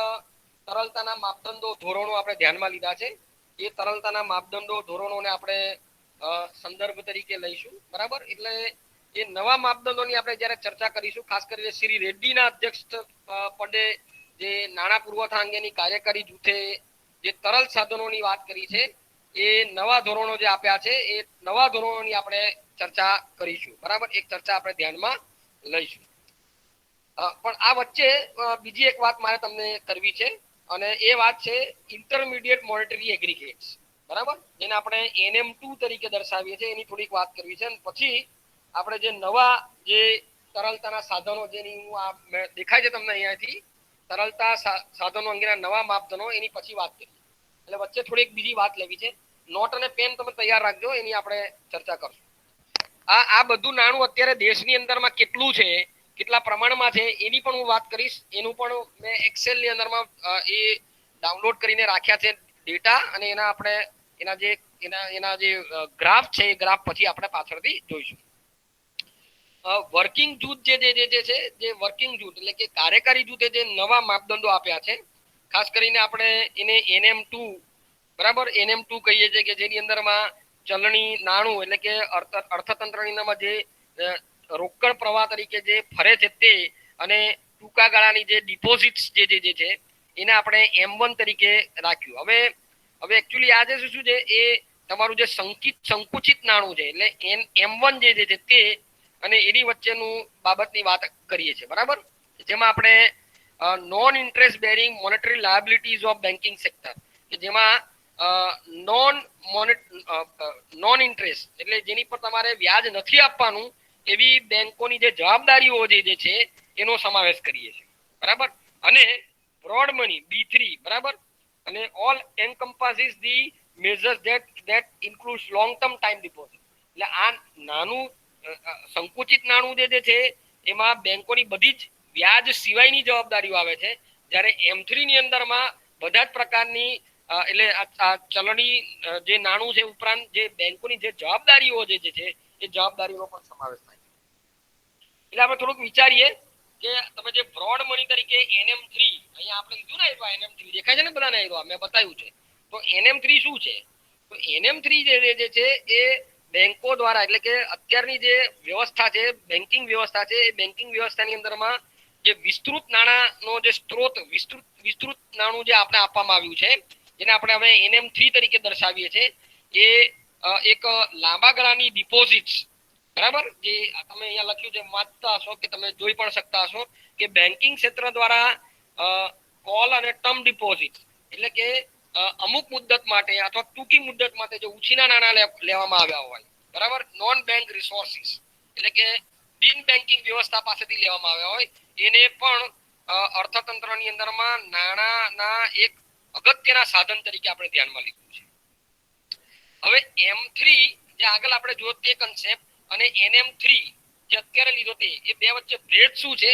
તરલતાના માપદંડો, ધોરણો આપણે ધ્યાનમાં લીધા છે. એ તરલતાના માપદંડો, ધોરણોને આપણે સંદર્ભ તરીકે લઈશું. બરાબર, એટલે એ નવા માપદંડોની આપણે જ્યારે ચર્ચા કરીશું, ખાસ કરીને શ્રી રેડ્ડીના અધ્યક્ષ પદે જે નાણાં પુરવઠા અંગેની કાર્યકારી જૂથે જે તરલ સાધનોની વાત કરી છે, એ નવા ધોરણો જે આપ્યા છે એ નવા ધોરણોની આપણે ચર્ચા કરીશું. બરાબર, એક ચર્ચા આપણે ધ્યાનમાં લઈશું. પણ આ વચ્ચે બીજી એક વાત મારે તમને કરવી છે, અને એ વાત છે ઇન્ટરમીડિયેટ મોનેટરી એગ્રીગેટ્સ. બરાબર, જેને આપણે NM2 તરીકે દર્શાવીએ છીએ, એની થોડીક વાત કરવી છે. અને પછી આપણે જે નવા જે તરલતાના સાધનો, જેની હું આ દેખાય છે તમને અહીંયાથી, તરલતા સાધનો અંગેના નવા માપદંડો, એની પછી વાત કરીએ. એટલે વચ્ચે થોડીક બીજી વાત લેવી છે. નોટ અને પેન તમે તૈયાર રાખજો, એની આપણે ચર્ચા કરશું. આ બધું નાણું અત્યારે દેશની અંદરમાં કેટલું છે, કેટલા પ્રમાણમાં છે, એની પણ હું વાત કરીશ. એનું પણ મેં એક્સેલ ની અંદરમાં એ ડાઉનલોડ કરીને રાખ્યા છે ડેટા, અને એના આપણે એના જે ગ્રાફ છે એ ગ્રાફ પછી આપણે પાછળથી જોઈશું. વર્કિંગ જૂથ જે છે, જે વર્કિંગ જૂથ એટલે કે કાર્યકારી જૂથે જે નવા માપદંડો આપ્યા છે, ખાસ કરીને આપણે એને NM2, બરાબર, NM2 કહીએ છીએ, કે જેની અંદરમાં ચલણી નાણું એટલે કે અર્થતંત્રની અંદરમાં જે રોકડ પ્રવાહ તરીકે જે ફરે છે તે, અને ટૂંકા ગાળાની જે ડિપોઝિટ્સ જે છે એને આપણે M1 તરીકે રાખ્યું. હવે એકચ્યુઅલી આ જે શું છે એ તમારું જે સંકુચિત નાણું છે, એટલે M1 જે છે તે અને એની વચ્ચેનું બાબતની વાત કરીએ છીએ. બરાબર, જેમાં આપણે non interest bearing monetary liabilities of banking sector, કે જેમાં નોન ઇન્ટરેસ્ટ એટલે જેની પર તમારે વ્યાજ નથી આપવાનું એવી બેંકોની જે જવાબદારીઓ જે છે એનો સમાવેશ કરીએ છીએ. બરાબર, અને બ્રોડ મની B3, બરાબર, અને all encompasses the measures that includes long term time deposit. એટલે આ નાનું સંકુચિત નાણું જે છે એમાં બેંકોની બધી જ વ્યાજ સિવાયની જવાબદારીઓ આવે છે. જ્યારે M3 ની અંદરમાં બધા જ પ્રકારની એટલે આ ચલણી જે નાણું છે ઉપરાંત જે બેંકોની જે જવાબદારીઓ જે છે એ જવાબદારીનો પણ સમાવેશ થાય છે. એટલે આપણે થોડુંક વિચારીએ કે તમે જે બ્રોડ મની તરીકે NM3 અહીંયા આપણે લીધું ને એ NM3 દેખાય છે ને બધાને એ મેં બતાવ્યું છે. તો NM3 શું છે? તો NM3 જે છે એ બેંકો દ્વારા એટલે કે અત્યારની જે વ્યવસ્થા છે બેન્કિંગ વ્યવસ્થા છે એ બેન્કિંગ વ્યવસ્થાની અંદરમાં જે વિસ્તૃત નાણાંનો જે સ્ત્રોત વિસ્તૃત નાણું જે આપણે આપવામાં આવ્યું છે જેને આપણે હવે NM3 તરીકે દર્શાવીએ છીએ એ એક લાંબા ગાળાની ડિપોઝિટ્સ બરાબર જે તમે અહીંયા લખ્યું છે વાંચતા હશો કે તમે જોઈ પણ શકતા હશો કે બેન્કિંગ ક્ષેત્ર દ્વારા કોલ અને ટર્મ ડિપોઝિટ એટલે કે અમુક મુદત માટે અથવા ટૂંકી મુદત માટે જે ઉછીના નાણાં લેવામાં આવ્યા હોય બરાબર નોન બેંક રિસોર્સિસ એટલે કે બિન બેન્કિંગ વ્યવસ્થા પાસેથી લેવામાં આવ્યા હોય એને પણ અર્થતંત્રની અંદરમાં નાણાંના એક અગત્યના સાધન તરીકે આપણે ધ્યાનમાં લીધું છે. હવે M3 જે આગળ આપણે જોયો તે કન્સેપ્ટ અને NM3 જે અત્યારે લીધો તે એ બે વચ્ચે ભેદ શું છે?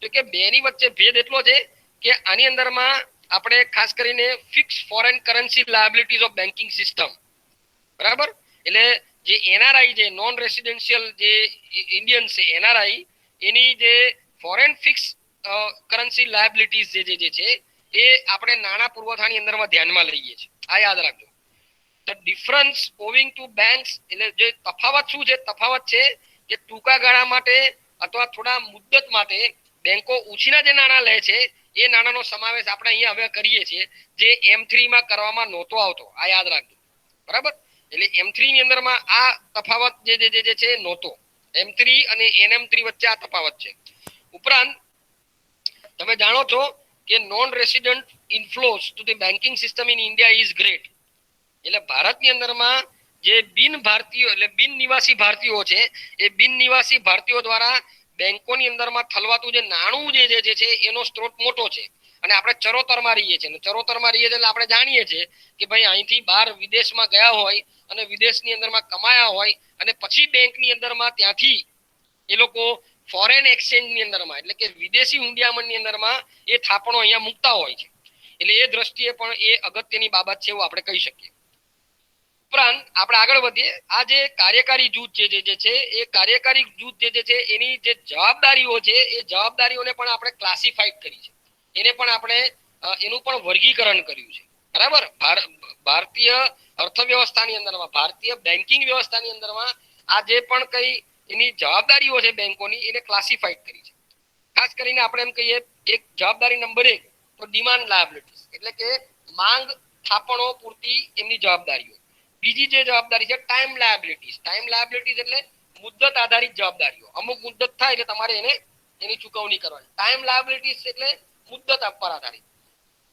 તો કે બેની વચ્ચે ભેદ એટલો છે કે આની અંદરમાં આપણે ખાસ કરીને fix foreign currency liabilities of banking system બરાબર એટલે જે NRI જે નોન રેસિડેન્શિયલ જે ઇન્ડિયન છે NRI એની જે ફોરેન ફિક્સ કરન્સી લાયબિલિટીઝ જે છે એ આપણે નાણાં પુરવઠાની અંદરમાં ધ્યાનમાં લઈએ છીએ. આ યાદ રાખજો. The difference owing two banks એટલે જે તફાવત શું છે? તફાવત છે કે ટૂંકા ગાળા માટે અથવા થોડા મુદ્દત માટે બેંકો ઉછીના જે નાણાં લે છે એ નાણાંનો સમાવેશ આપણે અહીંયા હવે કરીએ છીએ જે M3 માં કરવામાં નહોતો આવતો. આ યાદ રાખજો બરાબર. એટલે M3 ની અંદરમાં આ તફાવત જે છે નહોતો. M3 અને NM3 વચ્ચે આ તફાવત છે. ઉપરાંત તમે જાણો છો કે non resident inflows to the banking system in India is great એટલે ભારતની અંદરમાં જે બિન ભારતીયો એટલે બિન નિવાસી ભારતીયો છે એ બિન નિવાસી ભારતીયો દ્વારા બેંકોની અંદરમાં થલવાતું જે નાણું જે છે એનો સ્ત્રોત મોટો છે અને આપણે ચરોતરમાં રહીએ છીએ અને ચરોતરમાં રહીએ એટલે આપણે જાણીએ છીએ કે ભાઈ અહીંથી બહાર વિદેશમાં ગયા હોય અને વિદેશની અંદરમાં કમાયા હોય અને પછી બેંકની અંદરમાં ત્યાંથી એ લોકો ફોરેન એક્સચેન્જની અંદરમાં એટલે કે વિદેશી હુંડિયામણની અંદરમાં એ થાપણો અહીંયા મૂકતા હોય છે એટલે એ દ્રષ્ટિએ પણ એ અગત્યની બાબત છે એવું આપણે કહી શકીએ. ઉપરાંત આપણે આગળ વધીએ. આ જે કાર્યકારી જૂથ જે છે એ કાર્યકારી જૂથ જે છે એની જે જવાબદારીઓ છે એ જવાબદારીઓને પણ આપણે ક્લાસિફાઈડ કરી છે. એને પણ આપણે એનું પણ વર્ગીકરણ કર્યું છે બરાબર. ભારતીય અર્થવ્યવસ્થાની અંદરમાં ભારતીય બેન્કિંગ વ્યવસ્થાની અંદરમાં આ જે પણ કઈ એની જવાબદારીઓ છે બેંકોની એને ક્લાસિફાઈડ કરી છે. ખાસ કરીને આપણે એમ કહીએ એક જવાબદારી નંબર 1 તો ડિમાન્ડ લાયબિલિટીઝ એટલે કે માંગ થાપણો પૂરતી એમની જવાબદારીઓ. બીજી જે જવાબદારી છે ટાઈમ લાયબિલિટીઝ. ટાઈમ લાયબિલિટીઝ એટલે મુદ્દત આધારિત જવાબદારીઓ. અમુક મુદ્દત થાય એટલે તમારે એની ચૂકવણી કરવાની. ટાઈમ લાયબિલિટીઝ એટલે મુદ્દત પર આધારિત.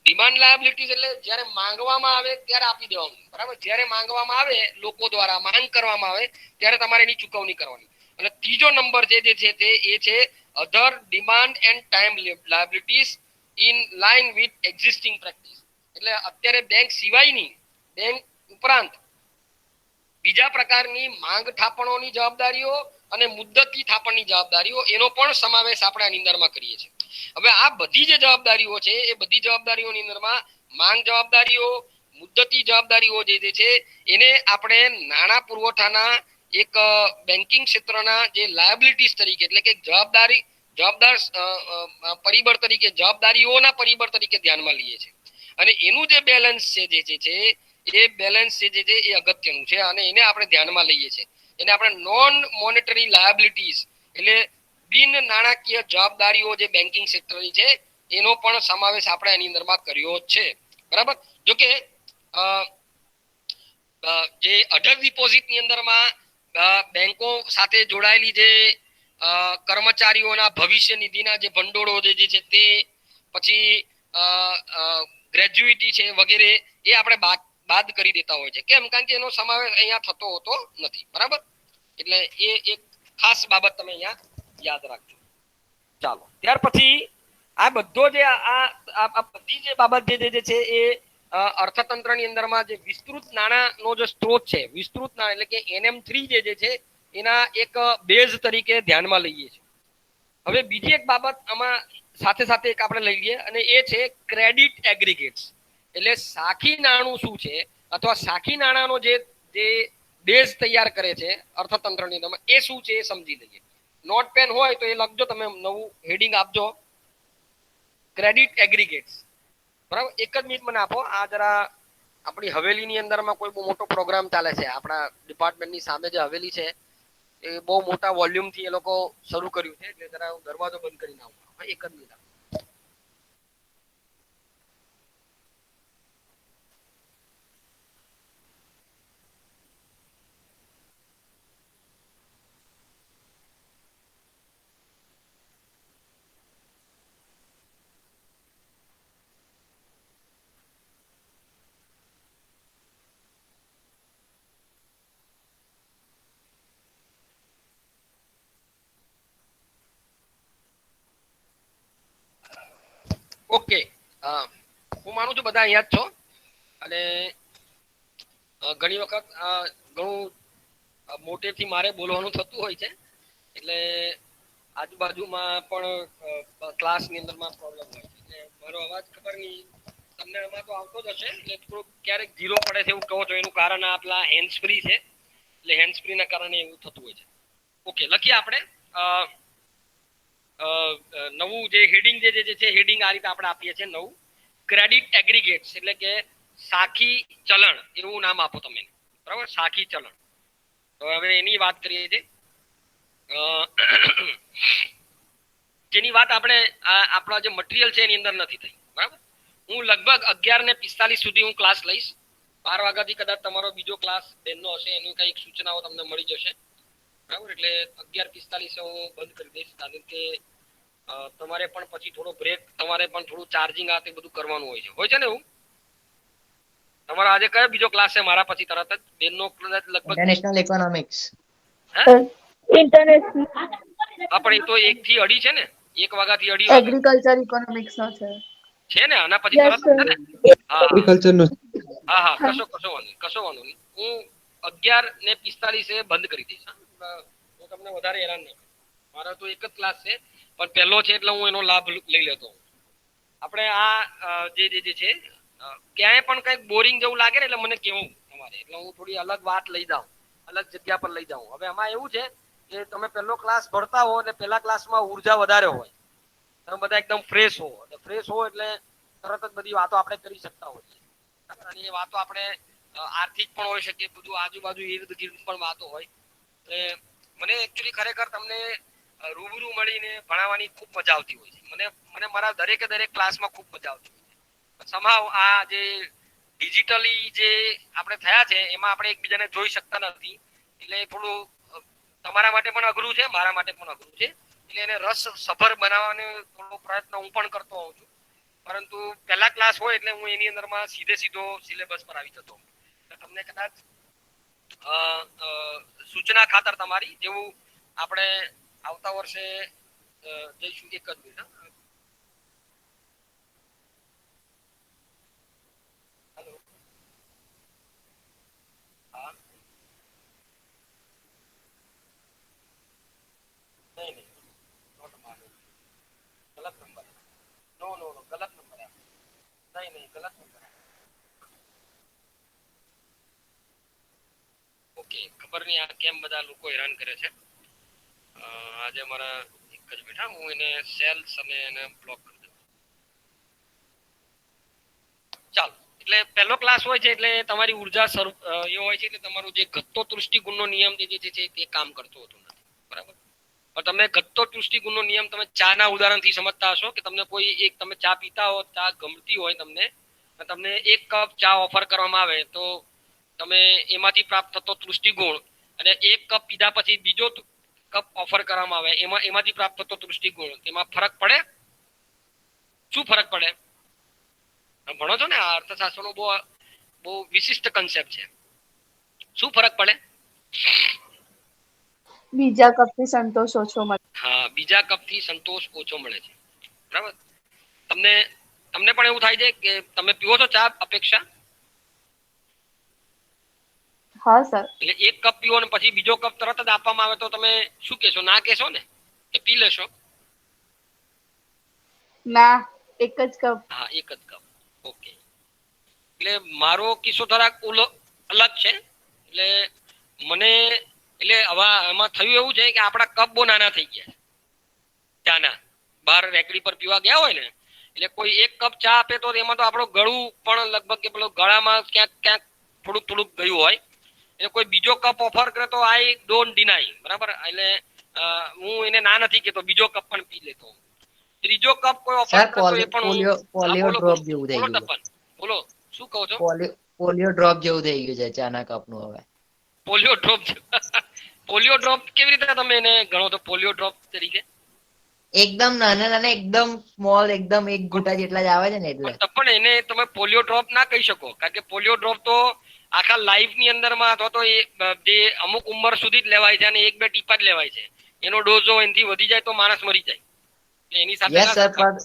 ડિમાન્ડ લાયબિલિટીઝ એટલે જ્યારે માંગવામાં આવે ત્યારે આપી દેવાનું બરાબર. જ્યારે માંગવામાં આવે લોકો દ્વારા માંગ કરવામાં આવે ત્યારે તમારે એની ચૂકવણી કરવાની. અને ત્રીજો નંબર જે છે તે એ છે other demand and time liabilities in line with existing practice એટલે અત્યારે બેંક સિવાયની બેંક ઉપરાંત બીજા પ્રકારની માંગ થાપણોની જવાબદારીઓ અને મુદ્દતી થાપણની જવાબદારીઓ એનો પણ સમાવેશ આપણે આની અંદરમાં કરીએ છીએ. હવે આ બધી જે જવાબદારીઓ છે એ બધી જવાબદારીઓની અંદરમાં માંગ જવાબદારીઓ મુદ્દતી જવાબદારીઓ જે છે એને આપણે નાણાં પુરવઠાના એક બેન્કિંગ ક્ષેત્રના જે લાયબિલિટીઝ તરીકે એટલે કે જવાબદાર પરિબળ તરીકે જવાબદારીઓના પરિબળ તરીકે ધ્યાનમાં લઈએ છીએ. અને એનું જે બેલેન્સ છે જે છે એ બેલેન્સ જે છે એ અગત્યનું છે અને એને આપણે ધ્યાનમાં લઈએ છીએ. એને આપણે નોન મોનેટરી લાયબિલિટીઝ એટલે બિન નાણાકીય જવાબદારીઓ જે બેન્કિંગ ક્ષેત્રની છે એનો પણ સમાવેશ આપણે એની અંદરમાં કર્યો છે બરાબર. જોકે જે અઢળ ડિપોઝિટની અંદરમાં બેંકો સાથે જોડાયેલી જે કર્મચારીઓના ભવિષ્ય નિધિના જે ભંડોળો જે છે તે પછી ગ્રેજ્યુઇટી છે વગેરે એ આપણે બાદ કરી દેતા હોય છે. કેમ? કારણ કે એનો સમાવેશ અહીંયા થતો હોતો નથી બરાબર. એટલે એ એક ખાસ બાબત તમે અહીંયા યાદ રાખજો. ચાલો ત્યાર પછી આ બધો જે આ બધી જે બાબત જે છે એ અર્થતંત્રની અંદરમાં જે વિસ્તૃત નાણાંનો જે સ્ત્રોત છે વિસ્તૃત નાણાં એટલે કે NM3 જે છે એના એક બેઝ તરીકે ધ્યાનમાં લઈએ છીએ. હવે બીજી એક બાબત આમાં સાથે સાથે એક આપણે લઈ લઈએ અને એ છે ક્રેડિટ એગ્રીગેટ્સ. એટલે સાખી નાણું શું છે અથવા સાખી નાણાંનો જે જે બેઝ તૈયાર કરે છે અર્થતંત્રની અંદર એ શું છે એ સમજી લઈએ. નોટ પેન હોય તો એ લખજો, તમે નવું હેડિંગ આપજો, ક્રેડિટ એગ્રીગેટ્સ. બરાબર, એક જ મિનિટ મને આપો. આ જરા આપણી હવેલીની અંદરમાં કોઈ બહુ મોટો પ્રોગ્રામ ચાલે છે. આપણા ડિપાર્ટમેન્ટની સામે જે હવેલી છે એ બહુ મોટા વોલ્યુમ થી એ લોકો શરૂ કર્યું છે, એટલે જરા હું દરવાજો બંધ કરીને આવું. એક જ મિનિટ. ઓકે, હું માનું છું બધા અહીંયા જ છો અને ઘણી વખત ઘણું મોટેથી મારે બોલવાનું થતું હોય છે, એટલે આજુબાજુમાં પણ ક્લાસની અંદરમાં પ્રોબ્લેમ હોય છે. એટલે મારો અવાજ ખબર નહીં તમને એમાં તો આવતો જ હશે, એટલે થોડુંક ક્યારેક ધીરો પડે છે એવું કહો છો, એનું કારણ આપણા હેન્ડ્સ ફ્રી છે, એટલે હેન્ડ્સ ફ્રી ના કારણે એવું થતું હોય છે. ઓકે, લખીએ આપણે નવું જે હેડિંગ જે છે હેડિંગ આ રીતે આપણે આપીએ છીએ નવું, ક્રેડિટ એગ્રીગેટ્સ એટલે કે સાખી ચલણ એવું નામ આપો તમે, બરાબર, સાખી ચલણ. તો હવે એની વાત કરીએ છીએ, જેની વાત આપણે આપણા જે મટીરિયલ છે એની અંદર નથી થઈ. બરાબર, હું લગભગ 11:45 સુધી હું ક્લાસ લઈશ. 12 વાગ્યાથી કદાચ તમારો બીજો ક્લાસ બેનનો હશે, એની કંઈક સૂચનાઓ તમને મળી જશે. બરાબર, એટલે 11:45 હું બંધ કરી દઈશ, કારણ કે તમારે પણ પછી થોડો બ્રેક, તમારે પણ થોડું ચાર્જિંગ આ તે બધું કરવાનું હોય છે ને એવું. તમારો આજે કયો બીજો ક્લાસ છે મારા પછી તરત જ બેનનો? લગભગ ઇન્ટરનેશનલ ઇકોનોમિક્સ. ઇન્ટરનેટ. હા, પણ એ તો 1 થી 2:30 છે ને, 1 વાગ્યાથી 2:30 વાગે એગ્રીકલ્ચર ઇકોનોમિક્સ નો છે ને, આના પછી યસ તરત જ છે ને. હા એગ્રીકલ્ચર નું હા, કશો વાંધો નહીં. હું 11:45 બંધ કરી દઈશ. હું તમને વધારે હેરાન નહીં કરું. મારો તો એક જ ક્લાસ છે, પણ પહેલો છે એટલે હું એનો લાભ લઈ લેતો હું. આપણે આ જે છે ક્યાંય પણ કંઈક બોરિંગ જેવું લાગે ને એટલે મને કેવું તમારે, એટલે હું થોડી અલગ વાત લઈ જાઉં, અલગ જગ્યા પર લઈ જાઉં. હવે આમાં એવું છે કે તમે પહેલો ક્લાસ ભરતા હો અને પહેલા ક્લાસમાં ઉર્જા વધારે હોય, તમે બધા એકદમ ફ્રેશ હો, એટલે ફ્રેશ હો એટલે તરત જ બધી વાતો આપણે કરી શકતા હોઈએ. અને એ વાતો આપણે આર્થિક પણ હોઈ શકે, બધું આજુબાજુ ઇર્દ ગિર્દ પણ વાતો હોય. એટલે મને એકચ્યુઅલી ખરેખર તમને રૂબરૂ મળીને ભણાવવાની ખૂબ મજા આવતી હોય છે. મને મારા દરેકે દરેક ક્લાસમાં ખૂબ મજા આવતી હોય છે. સમાવ આ જે ડિજિટલી જે આપણે થયા છે એમાં આપણે એકબીજાને જોઈ શકતા નથી, એટલે થોડું તમારા માટે પણ અઘરું છે, મારા માટે પણ અઘરું છે. એટલે એને રસ સભર બનાવવાનો થોડો પ્રયત્ન હું પણ કરતો હોઉં છું, પરંતુ પહેલા ક્લાસ હોય એટલે હું એની અંદરમાં સીધો સિલેબસ પર આવી જતો. તમને કદાચ સૂચના ખાતર તમારી જેવું આપણે આવતા વર્ષે જઈશું. એક જ મિનિટ. હેલો, હા, નહીં નોટ મારો, ગલત નંબર. નો ગલત નંબર આપ્યો. નહીં ગલત નંબર. ઓકે, ખબર નહીં આ કેમ બધા લોકો હેરાન કરે છે. આજે મારા એક જ મિનિટ, હું એને સેલ્સ અને એને બ્લોક કરી દઉં. ચાલો, એટલે પહેલો ક્લાસ હોય છે એટલે તમારી ઉર્જા એ હોય છે એટલે તમારું જે ઘટતો દૃષ્ટિગુણનો નિયમ જે છે તે કામ કરતો હોતો નથી. બરાબર, પણ તમે ઘટતો દૃષ્ટિગુણનો નિયમ તમે ચા ના ઉદાહરણથી સમજતા હશો કે તમને કોઈ એક તમે ચા પીતા હો, ચા ગમતી હોય તમને 1 કપ ચા ઓફર કરવામાં આવે તો તમે એમાંથી પ્રાપ્ત થતો દૃષ્ટિગુણ અને 1 કપ પીધા પછી બીજો કપ ઓફર કરવામાં આવે એમાંથી પ્રાપ્ત થતો દૃષ્ટિગુણ, એમાં ફરક પડે? શું ફરક પડે? ભણો છો ને, આ અર્થશાસ્ત્રનો બહુ વિશિષ્ટ કન્સેપ્ટ છે. શું ફરક પડે? બીજા કપથી સંતોષ ઓછો મળે. હા, બીજા કપથી સંતોષ ઓછો મળે છે. બરાબર, તમને પણ એવું થાય છે કે તમે પીવો છો ચા અપેક્ષા? હા સર. એટલે 1 કપ પીવો ને પછી બીજો કપ તરત જ આપવામાં આવે તો તમે શું કહેશો? ના કહેશો ને, કે પી લેશો? ના, એક જ કપ. હા, એક જ કપ. ઓકે. એટલે મારો કિસ્સો થોડાક અલગ છે. એટલે મને એટલે હવે એમાં થયું એવું છે કે આપણા કપ બહુ નાના થઈ ગયા ચાના. બહાર રેકડી પર પીવા ગયા હોય ને એટલે કોઈ એક કપ ચા આપે તો એમાં તો આપણું ગળું પણ લગભગ કે પેલો ગળામાં ક્યાંક ક્યાંક થોડુંક થોડુંક ગયું હોય. એટલે કોઈ બીજો કપ ઓફર કરે તો આઈ ડોન્ટ ડિનાય, બરાબર. એટલે હું એને ના નથી કેતો, બીજો કપ પણ પી લેતો. ત્રીજો કપ કોઈ ઓફર સર કરે તો એ પણ હું. પોલિયો બોલો ડ્રોપ બોલો જેવું થઈ બોલો ગયું તપન, બોલો શું કહો છો? છે. પોલિયો ડ્રોપ જેવું થઈ ગયું છે ચાના કપનું હવે. પોલિયો ડ્રોપ પોલિયો ડ્રોપ કેવી રીતે તમે એને ગણો છો પોલિયો ડ્રોપ તરીકે? એકદમ નાના નાના એકદમ સ્મોલ એકદમ એક ઘૂંટા જેટલા જ આવે છે ને એટલે. પણ એને તમે પોલિયો ડ્રોપ ના કહી શકો, કારણ કે પોલિયો ડ્રોપ તો આખા લાઈફ ની અંદરમાં અથવા તો એ જે અમુક ઉંમર સુધી જ લેવાય છે અને એક બે ટીપા જ લેવાય છે. એનો ડોઝ જો એનાથી વધી જાય તો માણસ મરી જાય. એની સાથે યસ સર, પણ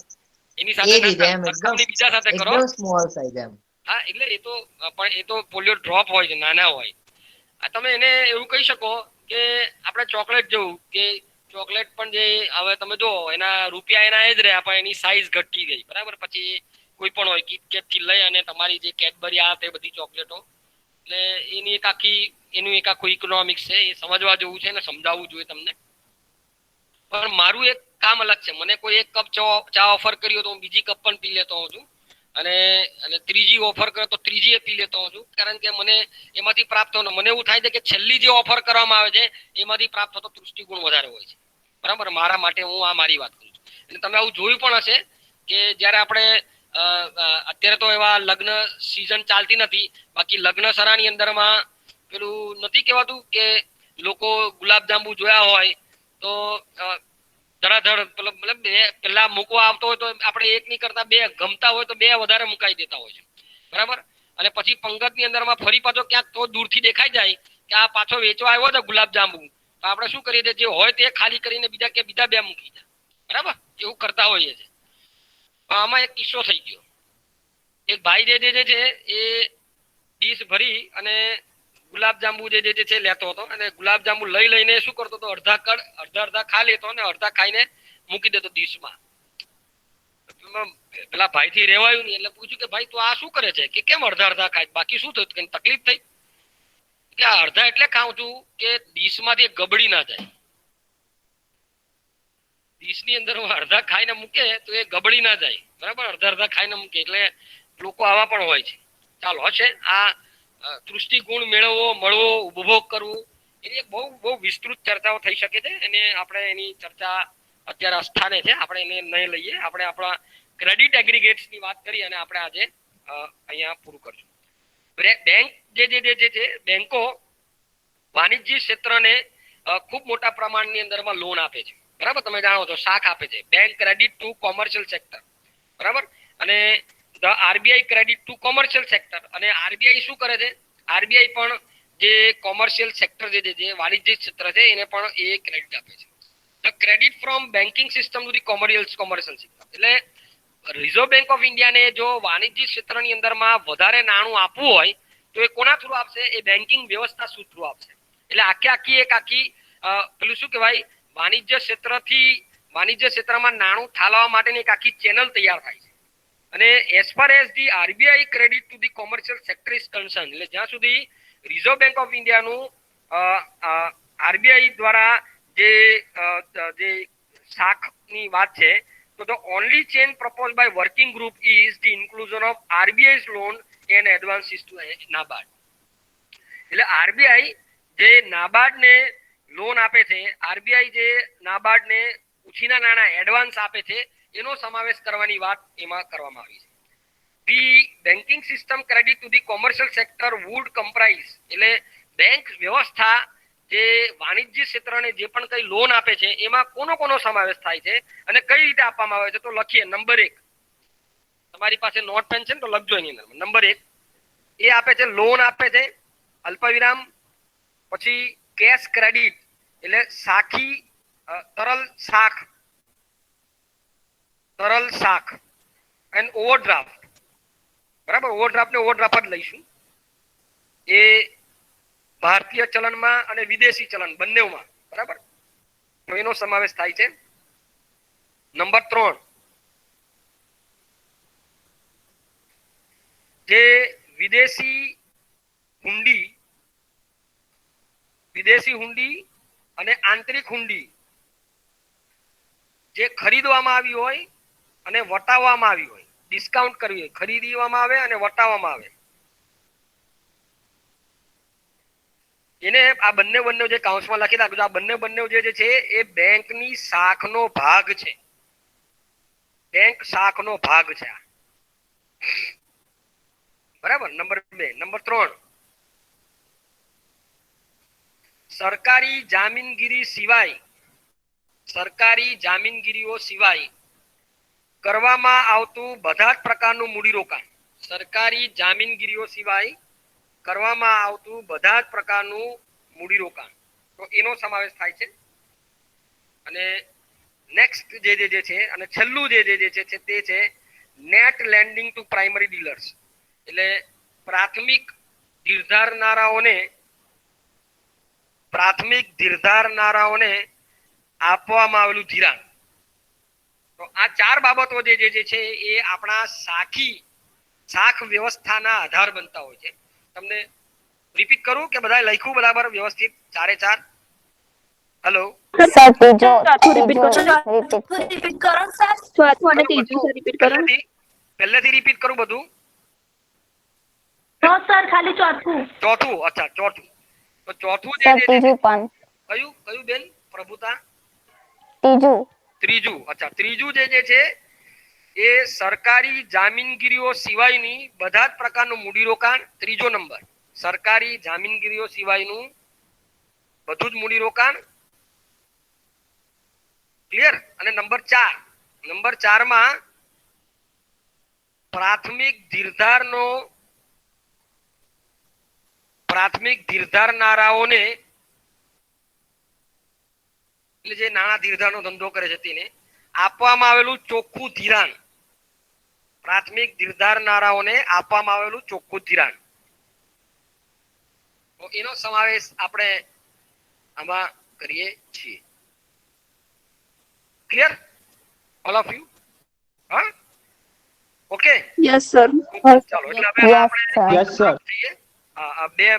એની સાથે એ રીતે એમ એકદમ બીજા સાથે કરો. એકદમ સ્મોલ સાઈઝ એમ. હા, એટલે એ તો પણ એ તો પોલિયો ડ્રોપ હોય છે, નાના હોય. આ તમે એને એવું કહી શકો કે આપણે ચોકલેટ જેવું કે ચોકલેટ પણ જે હવે તમે જો એના રૂપિયા એના એ જ રહ્યા પણ એની સાઈઝ ઘટી ગઈ, બરાબર. પછી કોઈ પણ હોય કિટકેટ થી લઈ અને તમારી જે કેડબરી આ તે બધી ચોકલેટો, એટલે એનું એક આખું ઇકોનોમિક્સ છે, એ સમજવા જેવું છે ને સમજાવવું જોઈએ તમને. પણ મારું એક કામ અલગ છે. મને કોઈ એક કપ ચા ઓફર કર્યો તો હું બીજી કપ પણ પી લેતો હોઉં છું અને ત્રીજી ઓફર કરે તો ત્રીજી એ પી લેતો હોઉં છું, કારણ કે મને એમાંથી પ્રાપ્ત થવાનો મને એવું થાય છે કે છેલ્લી જે ઓફર કરવામાં આવે છે એમાંથી પ્રાપ્ત થતો દૃષ્ટિકોણ વધારે હોય છે, બરાબર. મારા માટે હું આ મારી વાત કરું છું. એટલે તમે આવું જોયું પણ હશે કે જ્યારે આપણે અત્યારે તો એવા લગ્ન સિઝન ચાલતી નથી, બાકી લગ્ન સરાની અંદરમાં પેલું નથી કહેવાતું કે લોકો ગુલાબજાંબુ જોયા હોય તો ધડાધડ મતલબ પેલા મૂકવા આવતો હોય તો આપણે એક ની કરતા બે ગમતા હોય તો બે વધારે મુકાઈ દેતા હોય છે, બરાબર. અને પછી પંગત ની અંદરમાં ફરી પાછો ક્યાંક તો દૂરથી દેખાઈ જાય કે આ પાછો વેચવા આવ્યો છે ગુલાબજાંબુ, તો આપણે શું કરીએ છીએ, જે હોય તે ખાલી કરીને બીજા બે મૂકી જાય, બરાબર. એવું કરતા હોઈએ છે. આમાં એક કિસ્સો થઈ ગયો. એક ભાઈ જે છે એ ડીશ ભરી અને ગુલાબજાંબુ જે છે લેતો હતો અને ગુલાબજાંબુ લઈને શું કરતો હતો, અડધા ખા લેતો અને અડધા ખાઈને મૂકી દેતો ડીશમાં. પેલા ભાઈ થી રેવાયું નહીં એટલે પૂછ્યું કે ભાઈ તું આ શું કરે છે, કે કેમ અડધા ખાય, બાકી શું થયું, કઈ તકલીફ થઈ? કે અડધા એટલે ખાઉં છું કે ડીશ માંથી ગબડી ના જાય. ડીશ ની અંદર અડધા ખાઈને મૂકે તો એ ગબડી ના જાય, બરાબર. અડધા ખાઈને મૂકે એટલે લોકો આવા પણ હોય છે. ચાલો હશે આ દૃષ્ટિકોણ મેળવવો, મળવો, ઉપભોગ કરવું, એની બહુ વિસ્તૃત ચર્ચાઓ થઈ શકે છે અને આપણે એની ચર્ચા અત્યારે અસ્થાને છે, આપણે એને નહીં લઈએ. આપણે આપણા ક્રેડિટ એગ્રીગેટ્સ ની વાત કરી અને આપણે આજે અહીંયા પૂરું કરશું. બેંક જે છે બેંકો વાણિજ્ય ક્ષેત્રને ખૂબ મોટા પ્રમાણની અંદરમાં લોન આપે છે, બરાબર. તમે જાણો છો શાખ આપે છે, bank credit two commercial sector, બરાબર. અને RBI credit two commercial sector. અને આરબીઆઈ શું કરે છે, આરબીઆઈ પણ જે કોમર્શિયલ સેક્ટર જે વાણિજ્ય ક્ષેત્ર છે એને પણ એ ક્રેડિટ આપે છે. The credit from banking system to the commercial sector. એટલે રિઝર્વ બેંક ઓફ ઇન્ડિયાને જો વાણિજ્ય ક્ષેત્રની અંદરમાં વધારે નાણું આપવું હોય તો એ કોના થ્રુ આપશે, એ બેન્કિંગ વ્યવસ્થા થ્રુ આપશે. એટલે આખી પેલું શું કહેવાય, વાણિજ્ય ક્ષેત્રમાં નાણું ઠાલવવા માટેની એક આખી ચેનલ તૈયાર થાય છે. અને as far as the RBI credit to the commercial sector is concern, એટલે જ્યાં સુધી રિઝર્વ બેંક ઓફ ઇન્ડિયાનું આરબીઆઈ દ્વારા જે શાખની વાત છે, તો the only change proposed by working group is the inclusion of RBI's loan and advances to NABARD. એટલે RBI જે નાબાર્ડ ને લોન આપે છે, આરબીઆઈ જે નાબાર્ડ ને ઉછીના નાણાં એડવાન્સ આપે છે, એનો સમાવેશ કરવાની વાત એમાં કરવામાં આવી છે. The banking system credit to the commercial sector would comprise, એટલે બેંક વ્યવસ્થા જે વાણિજ્ય ક્ષેત્રને જે પણ કઈ લોન આપે છે એમાં કોનો સમાવેશ થાય છે અને કઈ રીતે આપવામાં આવે છે. તો લખીએ નંબર 1, તમારી પાસે નોટ પેન છે તો લખજો એની અંદર. નંબર 1 એ આપે છે, લોન આપે છે, અલ્પવિરામ, પછી કેશ ક્રેડિટ એટલે તરલ શાખ એન્ડ ઓવરડ્રાફ્ટ, બરાબર. ઓવરડ્રાફ્ટ ને ઓવરડ્રાફ્ટ જ લઈશું. એ ભારતીય ચલણમાં અને વિદેશી ચલણ બંનેમાં, બરાબર, તો એનો સમાવેશ થાય છે. નંબર 3 જે વિદેશી હુંડી અને આંતરિક હુંડી જે ખરીદવામાં આવી હોય અને વટાવવામાં આવી હોય, ડિસ્કાઉન્ટ કરવી હોય, ખરીદવામાં આવે અને વટાવવામાં આવે, એને આ બંને જે કાઉન્સમાં લખી રાખજો, આ બંને જે છે એ બેંકની શાખનો ભાગ છે. બેંક શાખનો ભાગ છે આ. બરાબર. નંબર 2. નંબર 3, સરકારી જામીનગીરીઓ સિવાય કરવામાં આવતું બધા જ પ્રકારનું મૂડીરોકાણ. સરકારી જામીનગીરીઓ સિવાય કરવામાં આવતું બધા જ પ્રકારનું મૂડીરોકાણ, તો એનો સમાવેશ થાય છે. અને નેક્સ્ટ જે છે અને છેલ્લું જે છે તે છે net lending to primary dealers, એટલે પ્રાથમિક ધીરધારનારાઓને આપવામાં આવેલું ધિરાણ. તો આ 4 બાબતો જે છે એ આપણા શાખ વ્યવસ્થાના આધાર બનતા હોય છે. તમને રિપીટ કરું કે બધા લખ્યું બરાબર વ્યવસ્થિત 4 4? હેલો સર ત્રીજો ચોથું repeat કરો. repeat. ચોથું અને ત્રીજું સર repeat કરો. પહેલેથી રિપીટ કરું બધું? સર ખાલી ચોથું. ચોથું. અચ્છા, ચોથું. તો ચોથું સર જે ત્રીજું પણ. કયું બેન પ્રભુતા? ત્રીજું. અચ્છા, ત્રીજું જે છે એ સરકારી જામીનગીરીઓ સિવાયની બધા જ પ્રકારનું મૂડીરોકાણ. ત્રીજો નંબર, સરકારી જામીનગીરીઓ સિવાયનું બધું જ મૂડીરોકાણ. ક્લિયર? અને નંબર 4 માં પ્રાથમિક ધીરધારનારાઓને, એટલે જે નાણાં ધીરધારનો ધંધો કરે છે તેને આપવામાં આવેલું ચોખ્ખું ધિરાણ. પ્રાથમિક ધીરધારનારાઓને આપવામાં આવેલું ચોખ્ખું ધિરાણ, તો એનો સમાવેશ આપણે આમાં કરીએ છીએ. Clear all of you? હા, ઓકે. Yes sir. ચાલો, એટલે હવે Yes, આપણે sir. Yes, sir.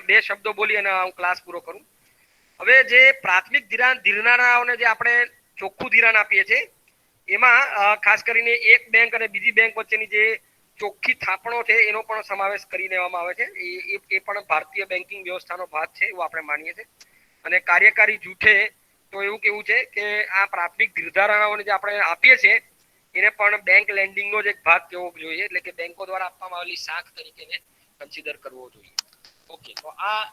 બે શબ્દો બોલી અને હું ક્લાસ પૂરો કરું. હવે જે પ્રાથમિક ધીરનારાઓને જે આપણે ચોખ્ખું ધિરાણ આપીએ છીએ એમાં ખાસ કરીને એક બેંક અને બીજી બેંક વચ્ચેની જે ચોખ્ખી થાપણો છે એનો પણ સમાવેશ કરી લેવામાં આવે છે. એ પણ ભારતીય બેન્કિંગ વ્યવસ્થાનો ભાગ છે એવું આપણે માનીએ છીએ. અને કાર્યકારી જૂથે તો એવું કેવું છે કે આ પ્રાથમિક ધીરધારણાઓને જે આપણે આપીએ છીએ એને પણ બેંક લેન્ડિંગનો જ એક ભાગ કેવો જોઈએ, એટલે કે બેંકો દ્વારા આપવામાં આવેલી શાખ તરીકે કન્સિડર કરવો જોઈએ. ઓકે, તો આ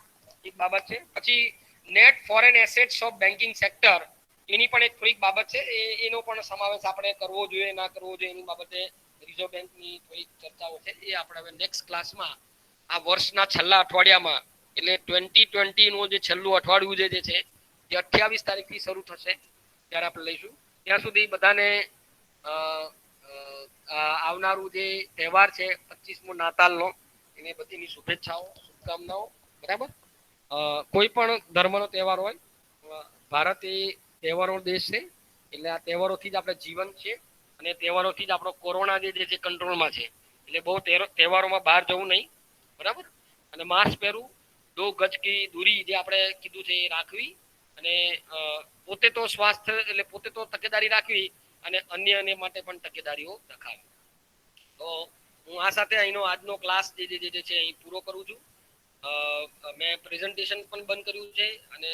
એક બાબત છે. પછી net foreign assets of banking sector, એની પણ એક થોડીક બાબત છે, એનો પણ સમાવેશ આપણે કરવો જોઈએ ના કરવો જોઈએ એની બાબતે રિઝર્વ બેંકની થોડીક ચર્ચાઓ છે એ આપણે હવે નેક્સ્ટ ક્લાસમાં આ વર્ષના છેલ્લા અઠવાડિયામાં, એટલે 2020 નું જે છેલ્લું અઠવાડિયું જે છે એ 28 તારીખથી શરૂ થશે ત્યારે આપણે લઈશું. ત્યાં સુધી બધાને આવનારું જે તહેવાર છે 25મો નાતાલનો, એને બધીની શુભેચ્છાઓ, શુભકામનાઓ. બરાબર. કોઈ પણ ધર્મનો તહેવાર હોય, ભારત એ તહેવારોનો દેશ છે, એટલે આ તહેવારોથી જ આપણે જીવન છે અને તહેવારોથી જ આપણો કોરોના જે છે કંટ્રોલમાં છે. એટલે બહુ તહેવારોમાં બહાર જવું નહીં. બરાબર. અને માસ્ક પહેરવું, 2 ગજ કી દૂરી જે આપણે કીધું છે એ રાખવી, અને પોતે તો સ્વાસ્થ્ય એટલે પોતે તો તકેદારી રાખવી અને અન્યને માટે પણ તકેદારીઓ રખાવી. તો હું આ સાથે અહીંનો આજનો ક્લાસ જે છે અહીં પૂરો કરું છું. મેં પ્રેઝન્ટેશન પણ બંધ કર્યું છે અને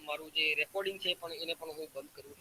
મારું જે રેકોર્ડિંગ છે પણ એને પણ હું બંધ કરું છું.